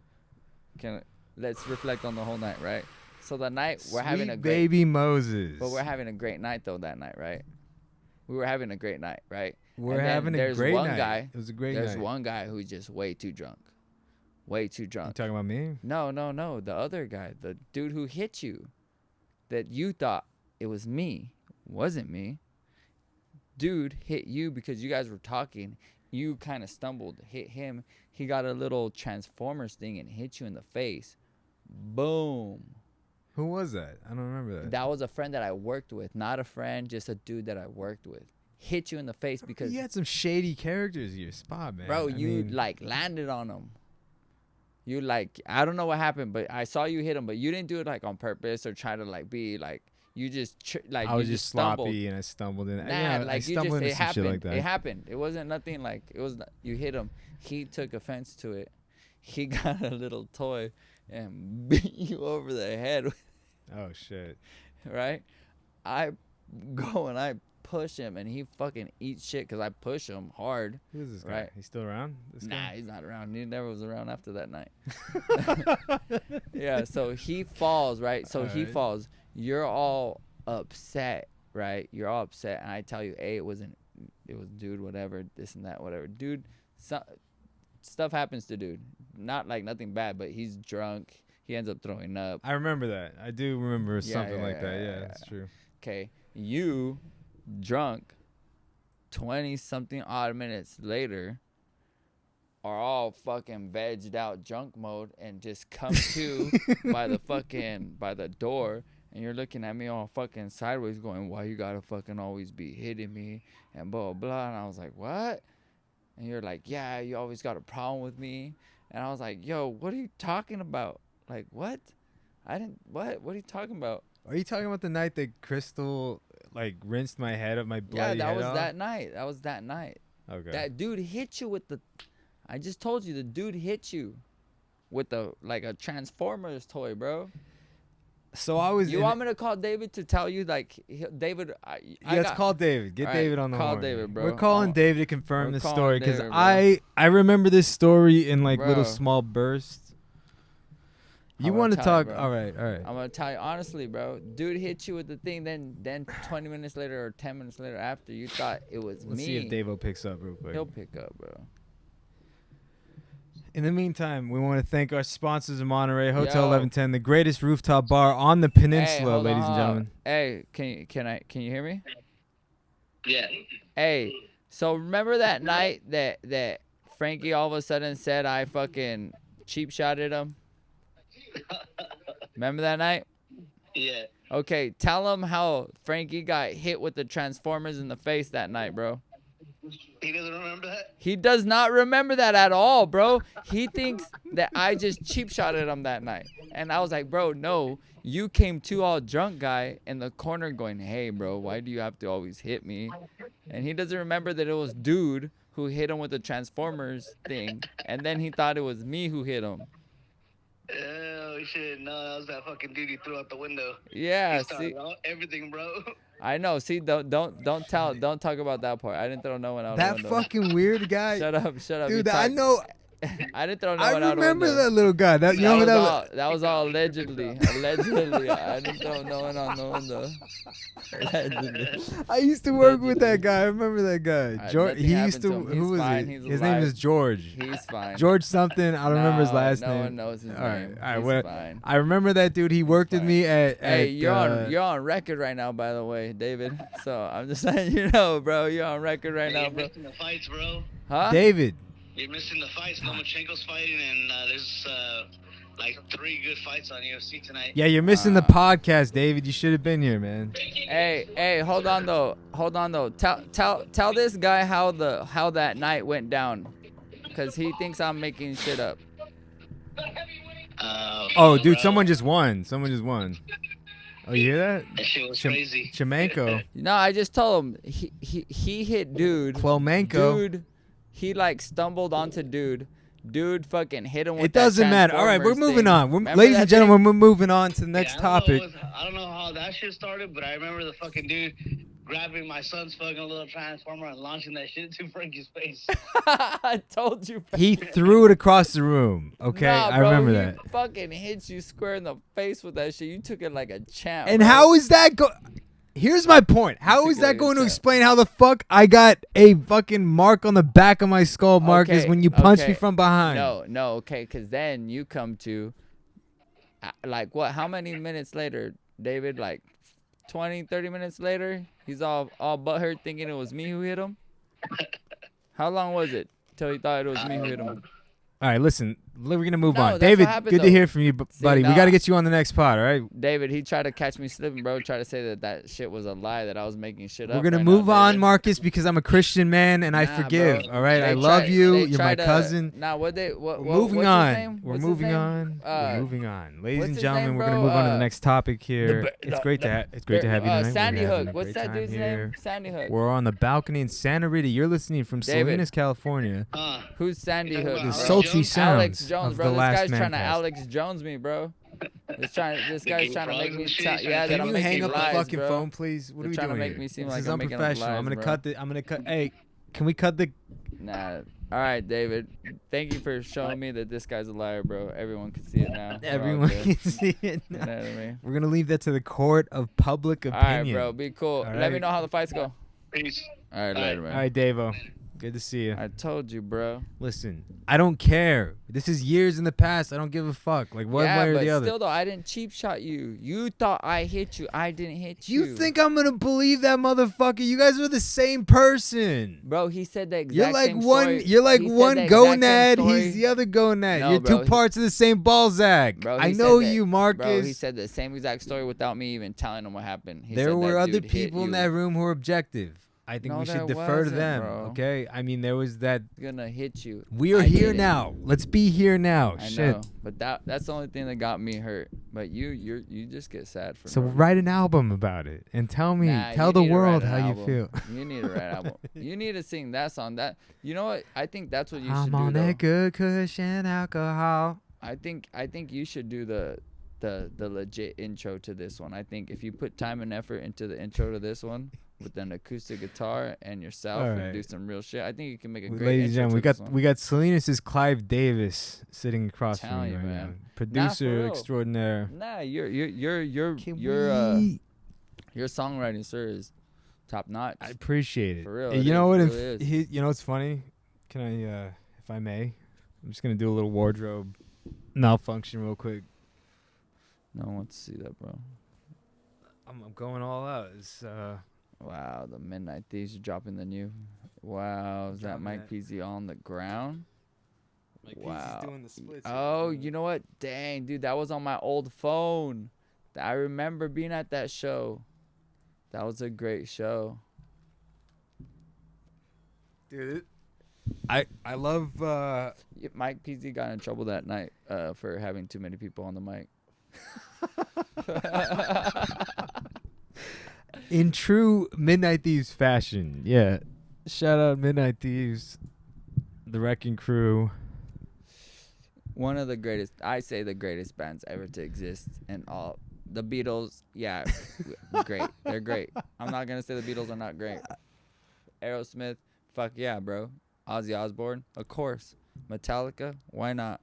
Let's reflect on the whole night, right? So the night we're having a great baby Moses. But we're having a great night though that night, right? We were having a great night, right? We're having a great night. Guy, it was a great night. There's one guy who's just way too drunk. Way too drunk. You talking about me? No. The other guy, the dude who hit you, that you thought it was me, wasn't me. Dude hit you because you guys were talking. You kind of stumbled, hit him. He got a little Transformers thing and hit you in the face. Boom. Who was that? I don't remember that. That was a friend that I worked with. Not a friend, just a dude that I worked with. Hit you in the face because you had some shady characters in your spot, man. Bro, you landed on him. You I don't know what happened, but I saw you hit him, but you didn't do it on purpose or try to be you just I was just sloppy and I stumbled in. Nah, I stumbled into some shit like that. It happened. It wasn't nothing you hit him. He took offense to it. He got a little toy and beat you over the head. Oh shit! Right? I go and I push him and he fucking eats shit because I push him hard. Who is this guy? Right? He's still around? Nah, he's not around. He never was around after that night. Yeah, so he falls, right? So he falls. You're all upset, right? You're all upset, and I tell you, it was dude, whatever, this and that, whatever. Dude, stuff happens to dude. Not nothing bad, but he's drunk. He ends up throwing up. I remember that. I do remember something like that. Yeah, that's true. Okay, you drunk 20-something odd minutes later are all fucking vegged out drunk mode and just come to by the door, and you're looking at me all fucking sideways going, why you gotta fucking always be hitting me and blah blah. And I was like, what? And you're like, yeah, you always got a problem with me. And I was like, yo, what are you talking about? What? What are you talking about? Are you talking about the night that Crystal rinsed my head of my bloody head off? Yeah, that was that night. Okay. That dude hit you with I just told you the dude hit you with a Transformers toy, bro. So I was. You want me to call David to tell you David? Let's call David. Get David on the call horn. David, bro. We're calling David to confirm this story because I remember this story in little small bursts. You want to talk? All right. I'm gonna tell you honestly, bro. Dude hit you with the thing. Then 20 minutes later or 10 minutes later, after you thought it was me. Let's see if Davo picks up real quick. He'll pick up, bro. In the meantime, we want to thank our sponsors in Monterey, Hotel 1110, the greatest rooftop bar on the peninsula, ladies and gentlemen. Hey, can you hear me? Yeah. Hey, so remember that night that Frankie all of a sudden said I fucking cheap shotted him? Remember that night? Yeah. Okay, tell him how Frankie got hit with the Transformers in the face that night, bro. He doesn't remember that? He does not remember that at all, bro. He thinks that I just cheap shotted him that night. And I was like, bro, no. You came to all drunk guy in the corner going, hey, bro, why do you have to always hit me? And he doesn't remember that it was dude who hit him with the Transformers thing. And then he thought it was me who hit him. Oh, shit. No, that was that fucking dude you threw out the window. Yeah, see. Everything, bro. I know. See, don't talk about that part. I didn't throw no one out. That fucking weird guy. Shut up, dude. I know. I didn't throw no one out. I remember that little guy. That was all allegedly. Allegedly, I didn't throw no one on the window. Allegedly. I used to work with that guy. I remember that guy. George. He used to. Who was he? His name is George. He's fine. George something. I don't remember his last name. No one knows his name. All right. He's fine. I remember that dude. He worked with me at. Hey, you're on record right now, by the way, David. So I'm just letting bro. You're on record right now, bro. You're missing the fights, bro. Huh? David. You're missing the fights. Lomachenko's fighting, and there's 3 good fights on UFC tonight. Yeah, you're missing the podcast, David. You should have been here, man. Hey, hold on though. Tell this guy how that night went down, cause he thinks I'm making shit up. Oh, dude, someone just won. Oh, you hear that? That shit was crazy. Chimenko. No, I just told him he hit dude. Clomenko. Dude, he like stumbled onto dude. Dude fucking hit him with It doesn't matter. All right, we're Transformers moving thing. on. Remember Ladies that and gentlemen, thing? we're moving on to the next topic. I don't know how that shit started, but I remember the fucking dude grabbing my son's fucking little transformer and launching that shit to Frankie's face. I told you. He threw it across the room. Okay, Nah, I bro, remember he that. fucking hit you square in the face with that shit. You took it like a champ. And bro. how is that Here's my point. How is took it that like a going to champ. explain how the fuck I got a fucking mark on the back of my skull, Marcus, Okay, when you punched me okay. from behind? No, okay, because then you come to, like, what? How many minutes later, David? Like 20, 30 minutes later, he's all butthurt thinking it was me who hit him? How long was it till he thought it was me who hit him? All right, listen. We're going to move No, on. that's David, what happened, good to though. hear from you, buddy. We nah. got to get you on the next pod, all right? David, he tried to catch me slipping, bro. Tried to say that shit was a lie, that I was making shit up. We're going to right move now, on, David. Marcus, because I'm a Christian man and I Nah, forgive, bro. all right? They I love try- you. they You're try my to- cousin. Nah, We're what's moving his on. name? We're What's his moving name? on. We're moving on. Ladies what's and his gentlemen, name, we're going to bro? move on to the next topic here. It's great to have you tonight. Sandy We're having Hook. a What's great that time dude's here. name? Sandy Hook. We're on the balcony in Santa Rita. You're listening from David. Salinas, California. Who's Sandy You talking Hook? about The Alex sultry Jones? sounds Alex Jones, of bro. the This last guy's trying to Mancast. Alex Jones me, bro. This The guy's Game trying to make Frogs me and shit, yeah, he's that Can I'm you making hang up lies, the fucking bro. phone, please? What They're are we trying to doing make here? me seem This like is I'm making up unprofessional. I'm lies, gonna bro. cut the. I'm gonna cut. Hey, can we cut the? Nah. All right, David. Thank you for showing me that this guy's a liar, bro. Everyone can see it now. We're all Everyone good. can see it You now. know what I mean? We're gonna leave that to the court of public All opinion. right, bro. Be cool. All Let me right. know how the fights go. Peace. All right, All later, right. man. All right, Davo. Good to see you. I told you, bro. Listen, I don't care. This is years in the past. I don't give a fuck. Like one yeah, way or but the other. still, though, I didn't cheap shot you. You thought I hit you. I didn't hit you. You think I'm gonna believe that motherfucker? You guys are the same person. Bro, he said the exact You're like same one. story. You're like He said one the exact same gonad. story. He's the other gonad. No, You're bro, two parts of the same Balzac. Bro, I he know said that- you, Marcus. Bro, he said the same exact story without me even telling him what happened. He there said were that other dude hit people in you. that room who were objective. I think No, we should there defer to wasn't, them. bro. Okay. I mean, there was that. Gonna hit you. We are I here didn't. now. Let's be here now. I Shit. know, but that's the only thing that got me hurt. But you just get sad for. So no write an album about it and tell me, Nah, tell you the need to write world an how album. you feel. You need to write an album. You need to sing that song. That you know what? I think that's what you should I'm do. on Though. that good cushion alcohol. I think you should do the legit intro to this one. I think if you put time and effort into the intro to this one with an acoustic guitar and yourself All and right. do some real shit, I think you can make a great Ladies and intro gentlemen, to this one. we got Salinas' Clive Davis sitting across from Telling me you, right man. now. Producer real. extraordinaire. Nah, your Can your we- songwriting, sir, is top notch. I appreciate it. For real, Hey, it you know is, what? it If really is. you know what's funny? Can I, if I may, I'm just gonna do a little wardrobe malfunction real quick. No one wants to see that, bro. I'm going all out. It's Wow, the Midnight Thieves are dropping the new. Wow, is that Dropping Mike that. Peasy on the ground? Wow. doing the splits. Oh, you know what? Dang, dude, that was on my old phone. I remember being at that show. That was a great show. dude. I love. Yeah, Mike Peasy got in trouble that night for having too many people on the mic. In true Midnight Thieves fashion, yeah. Shout out Midnight Thieves, the Wrecking Crew. One of the greatest, I say the greatest bands ever to exist, and all the Beatles. Yeah, great. They're great. I'm not gonna say the Beatles are not great. Aerosmith, fuck yeah, bro. Ozzy Osbourne, of course. Metallica, why not?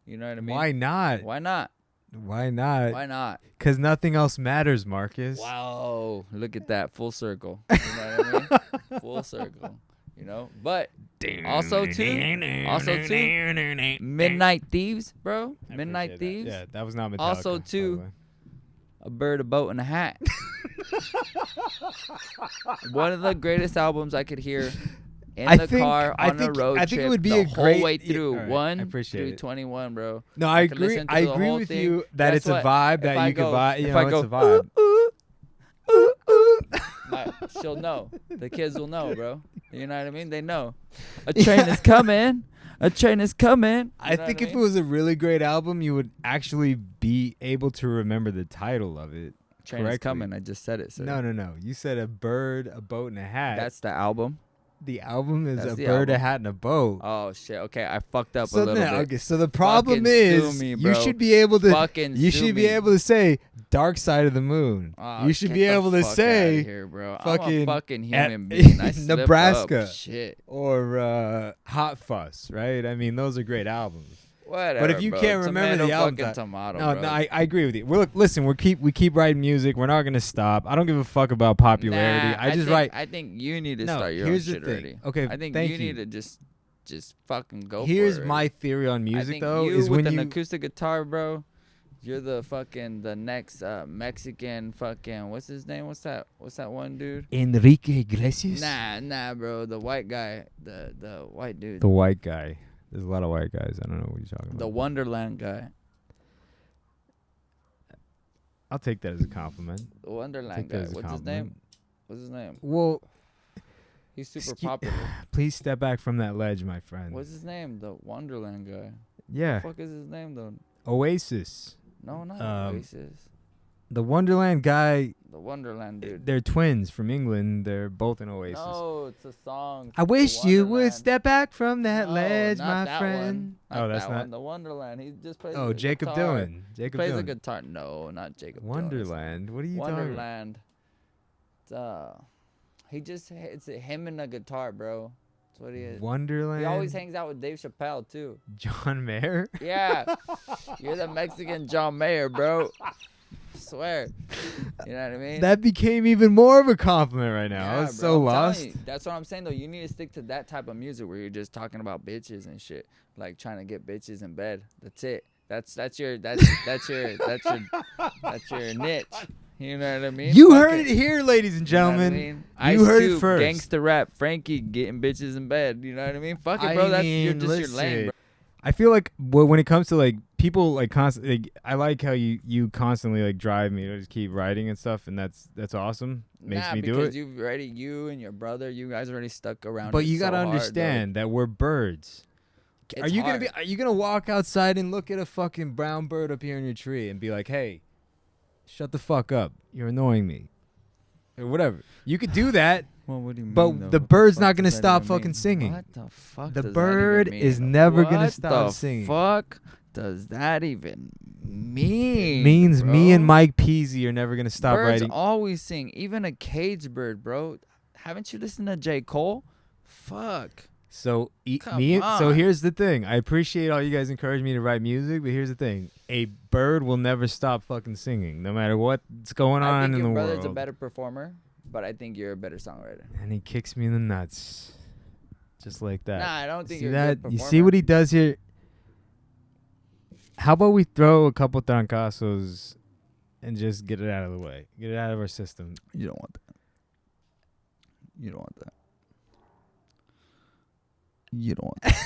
You know what I mean? Why not? Why not? Why not? Why not? Because nothing else matters, Marcus. Wow, look at that, full circle. You know what I mean? Full circle. You know, but also too, Midnight Thieves, bro. I Midnight appreciate Thieves. that. Yeah, that was not Metallica. Also, by the too, way. A Bird, a Boat, and a Hat. One of the greatest albums I could hear in I the think- car I on think- a road I trip think it would be the a whole great- way yeah, through. all right, I 1 appreciate through it. 21, bro. No, I could agree. listen to I the agree whole with thing. you that Guess it's a what? vibe If that I you go- can vibe. You if know, I it's go, a vibe. She'll know. The kids will know, bro. You know what I mean? They know. A train is coming. A train is coming. I think if it was a really great album, you would actually be able to remember the title of it. Train is correctly. Coming. I just said it, sir. No. You said a bird, a boat, and a hat. That's the album. The album is That's a the bird, a album. hat, and a boat. Oh shit. Okay, I fucked up a So little bit. okay, so the problem Fucking is sue me, you bro. should be able to Fucking you sue should be me. able to say Dark Side of the Moon. Oh, you should get be the able to fuck say outta here, bro. fucking I'm a fucking human at- being. I slip Nebraska. Up. Shit. or Hot Fuss, right? I mean, those are great albums. Whatever. But if you bro. can't remember Tomato the album, fucking tomato, no, bro. no, I agree with you. Listen, we keep writing music. We're not gonna stop. I don't give a fuck about popularity. Nah, I just think, write. I think you need to No, start your here's own the shit thing. already. Okay, I think thank you you. need to just fucking go. Here's for it. my theory on I music, think though, you is with when an you acoustic guitar, bro. You're the next Mexican fucking what's his name? What's that one dude? Enrique Iglesias. Nah, bro. The white guy, the white dude. The white guy. There's a lot of white guys. I don't know what you're talking about. The Wonderland guy. I'll take that as a compliment. The Wonderland Take that guy. as a What's his compliment. name? What's his name? Well, He's super Excuse- popular. please step back from that ledge, my friend. What's his name? The Wonderland guy. Yeah, What the fuck is his name though? Oasis. No, not Um, Oasis. The Wonderland guy. The Wonderland dude. They're twins from England. They're both in Oasis. No, it's a song. I wish you would Wonderland. step back from that No, ledge, not my that friend. One. Oh, that's that not. one. The Wonderland. He just plays. Oh, the Jacob guitar. Dylan. Jacob Plays a Dylan. guitar. No, not Jacob. Dylan. Wonderland. What are you talking about? Wonderland. He just it's him and a guitar, bro. That's what he is. Wonderland. He always hangs out with Dave Chappelle too. John Mayer. Yeah, you're the Mexican John Mayer, bro. Swear. You know what I mean? That became even more of a compliment right now. I Yeah, was bro, so I'm telling lost. you, that's what I'm saying though. You need to stick to that type of music where you're just talking about bitches and shit, like trying to get bitches in bed. That's it. That's your niche. You know what I mean? You Fuck heard it here, ladies and You know what I gentlemen. mean? You Ice heard Cube, it first. Gangsta rap, Frankie getting bitches in bed. You know what I mean? Fuck it, bro. You're just your lane, bro. I feel like when it comes to like people like constantly, like, I like how you constantly like drive me to just keep writing and stuff, and that's awesome. Makes me do it. Because you and your brother, you guys already stuck around. But it you so gotta hard, understand that we're birds. It's Are you hard. gonna walk outside and look at a fucking brown bird up here in your tree and be like, hey, shut the fuck up, you're annoying me, or whatever? You could do that. Well, what do you mean? But though? the What bird's fuck not gonna does that stop even fucking mean? singing. What the fuck? The does bird that even is mean? never gonna What stop the singing. Fuck does that even mean? It means me and bro? Mike Peasy are never gonna stop Birds writing. always sing, even a cage bird, bro. Haven't you listened to J. Cole? Fuck. So Come so on. here's the thing. I appreciate all you guys encourage me to write music, but here's the thing: a bird will never stop fucking singing, no matter what's going I on think in your the brother's world. a better performer, but I think you're a better songwriter. And he kicks me in the nuts, just like that. Nah, I don't think See you're a that? good You see performer. what he does here? How about we throw a couple trancasos and just get it out of the way, get it out of our system? You don't want that. You don't want that. You don't want that.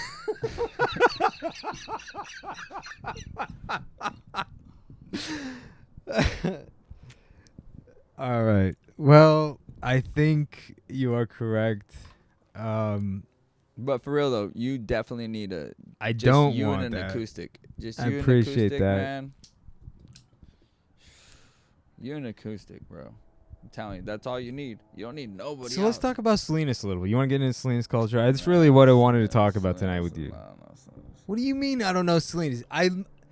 All right. Well, I think you are correct. But for real though, you definitely need a I just don't you want and an that. acoustic. Just I you appreciate and acoustic, that. man. You and acoustic, bro. I'm telling you, that's all you need. You don't need nobody So let's else. talk about Salinas a little bit. You want to get into Salinas culture? That's really what I wanted to talk about tonight with you. What do you mean I don't know Salinas?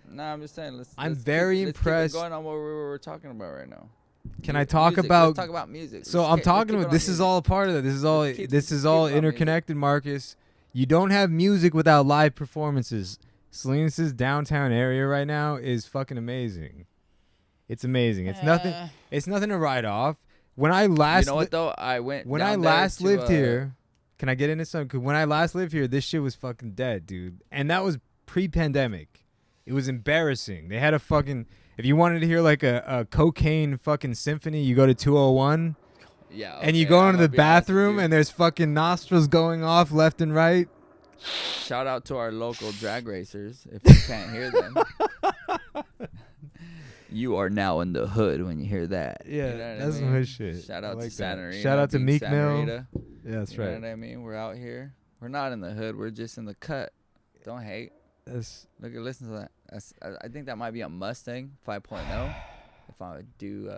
Nah, I'm just saying. I'm let's very keep impressed. going on what we were talking about right now. Can I talk Music. about? Let's talk about music. So Let's I'm keep- let's talking keep it about. on This is music. all a part of it. This is all. Let's keep- This is let's all keep it on music. interconnected, Marcus. You don't have music without live performances. Salinas' downtown area right now is fucking amazing. It's amazing. It's nothing. It's nothing to write off. When I last You know what though? I went. when down I there last to, lived here, can I get into something? 'Cause when I last lived here, this shit was fucking dead, dude. And that was pre-pandemic. It was embarrassing. They had a fucking. If you wanted to hear like a cocaine fucking symphony, you go to 201. Yeah. And you okay, go I'm into gonna the be honest with bathroom you. and there's fucking nostrils going off left and right. Shout out to our local drag racers. If you can't hear them, you are now in the hood when you hear that. Yeah, You know what that's I some mean? hood shit. Shout I out like to that. Santa Rita. Shout out to being Meek Santa Mill. Rita. Yeah, that's You right. know what I mean? We're out here. We're not in the hood. We're just in the cut. Don't hate. That's Listen to that. I think that might be a Mustang 5.0. if I would do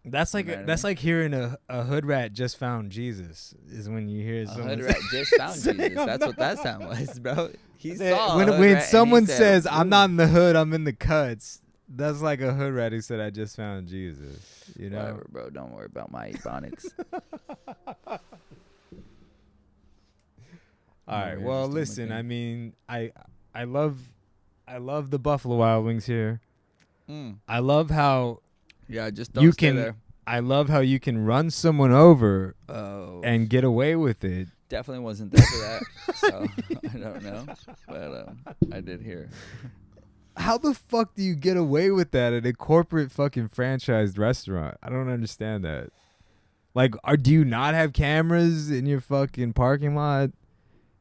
That's like You know what I that's mean? like hearing a hood rat just found Jesus. Is when you hear a someone hood say- rat just found say, Jesus. "I'm That's not-" what that sound was, bro. He That- saw a when hood when rat someone and he says said, I'm "Ooh." not in the hood, I'm in the cuts. That's like a hood rat who said I just found Jesus. You know. Whatever, bro. Don't worry about my ebonics. All right. Over here Well, just doing my listen. thing. I mean, I love the Buffalo Wild Wings here. I love how Yeah, just don't you stay can. there. I love how you can run someone over Oh, and get away with it. definitely wasn't there for that, so I don't know. But I did hear. How the fuck do you get away with that at a corporate fucking franchised restaurant? I don't understand that. Like, do you not have cameras in your fucking parking lot?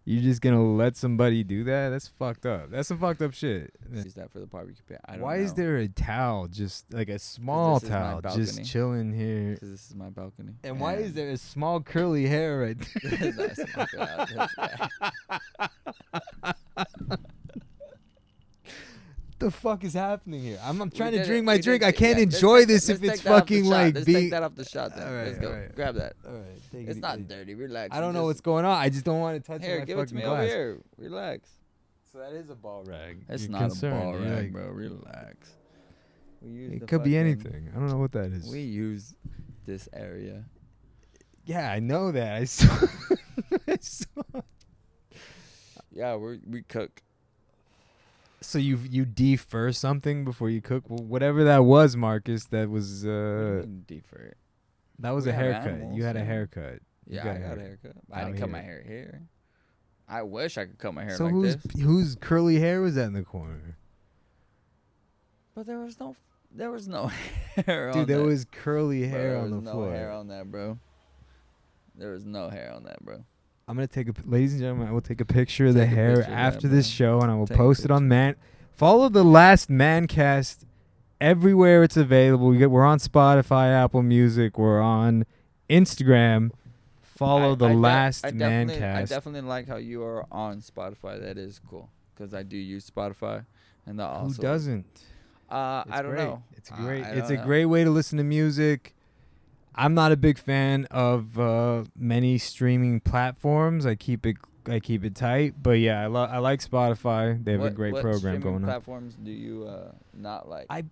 You just gonna let somebody do that? That's fucked up. That's some fucked up shit. Use that for the barbecue pit. I don't Why know. is there a towel, just like a small this is my towel, just balcony. chilling here? Because this is my balcony. And why is there a small curly hair right there? That's not good out this guy. The fuck is happening here? I'm We trying to did drink it. my We drink. did I it. can't Yeah, let's enjoy take this that- if let's it's take that off the fucking shot. like Let's being. take that off the shot then. All right, Let's go. all right. Grab that. All right, take It's it not easy. dirty. Relax. I don't You know just- what's going on. I just don't want to touch Here, my give it to fucking me glass. over here. Relax. So that is a ball rag. It's You're not concerned. a ball You're rag, like, bro. Relax. We use It the could be fucking- anything. I don't know what that is. We use this area. Yeah, I know that. I saw. I saw. Yeah, we cook. So you defer something before you cook. Well, whatever that was, Marcus. That was What do you mean defer it? that was We a have haircut. animals, You had a yeah. haircut. You Yeah, got I a got a hair- haircut. I out didn't cut here. my hair here. I wish I could cut my hair So like whose this. whose curly hair was that in the corner? But there was no hair on Dude, there that. was curly Bro, hair there on was the no floor. hair on that, bro. There was no hair on that, bro. I'm gonna take ladies and gentlemen, I will take a picture of the Take a hair picture of that, after this bro. show, and I will Take a post it on picture. Man. Follow the last Mancast everywhere it's available. We're on Spotify, Apple Music. We're on Instagram. Follow the last I Mancast. definitely like how you are on Spotify. That is cool because I do use Spotify, and that Who also. doesn't? I don't great. know. It's great. I It's don't a know. great way to listen to music. I'm not a big fan of many streaming platforms. I keep it tight, but yeah, I like Spotify. They have a great what program streaming going on. platforms do you not like? I'm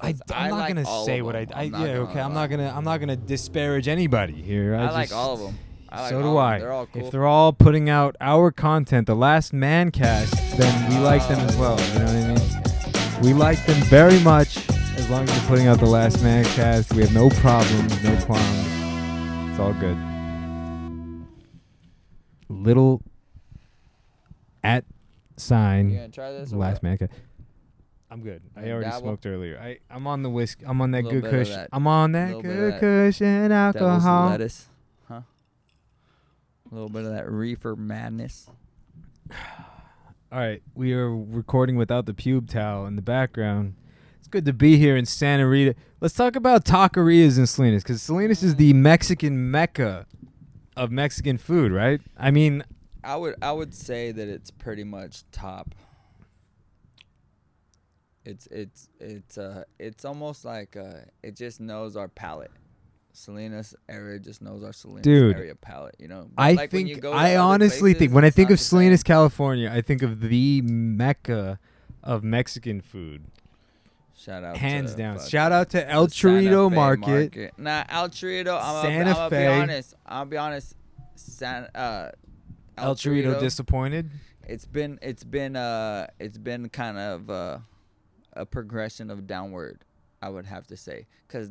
'Cause not like gonna all say of what them. I I'm not yeah gonna okay. I'm lie. not gonna disparage anybody here. I like just- all of them. I like so all do of 'em. I. They're all cool. If they're all putting out our content, the last Mancast, then we like them as well. You know what I mean? We like them very much. As long as you're putting out the last Mancast, we have no problems, no qualms. It's all good. Little at sign You gonna try this? or last what? Mancast. I'm good. I Gonna already dabble? smoked earlier. I'm on the whisk. I'm on that Little good bit of kush. that- I'm on that little bit of good that kush and Devil's alcohol. lettuce, huh? A little bit of that reefer madness. All right, we are recording without the pube towel in the background. It's good to be here in Santa Rita. Let's talk about taquerias in Salinas, because Salinas is the Mexican mecca of Mexican food, right? I mean, I would say that it's pretty much top. It's almost like it just knows our palate. Salinas area just knows our Salinas Dude, area palate, you know. But I like when you think go to I other honestly places, think when I it's think not of the Salinas, same. California, I think of the mecca of Mexican food. Shout out Hands to down. fucking Shout out to El the Santa Chorrito Fe Market. Nah, El Chorrito. Santa I'm Fe. I'll be honest. El Chorrito disappointed. It's been kind of a progression of downward, I would have to say, because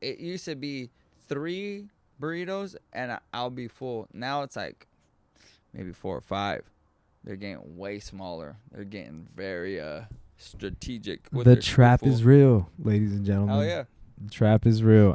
it used to be 3 burritos and I'll be full. Now it's like maybe 4 or 5. They're getting way smaller. They're getting very strategic. With The their trap food. is real, ladies and gentlemen. Hell yeah. The trap is real.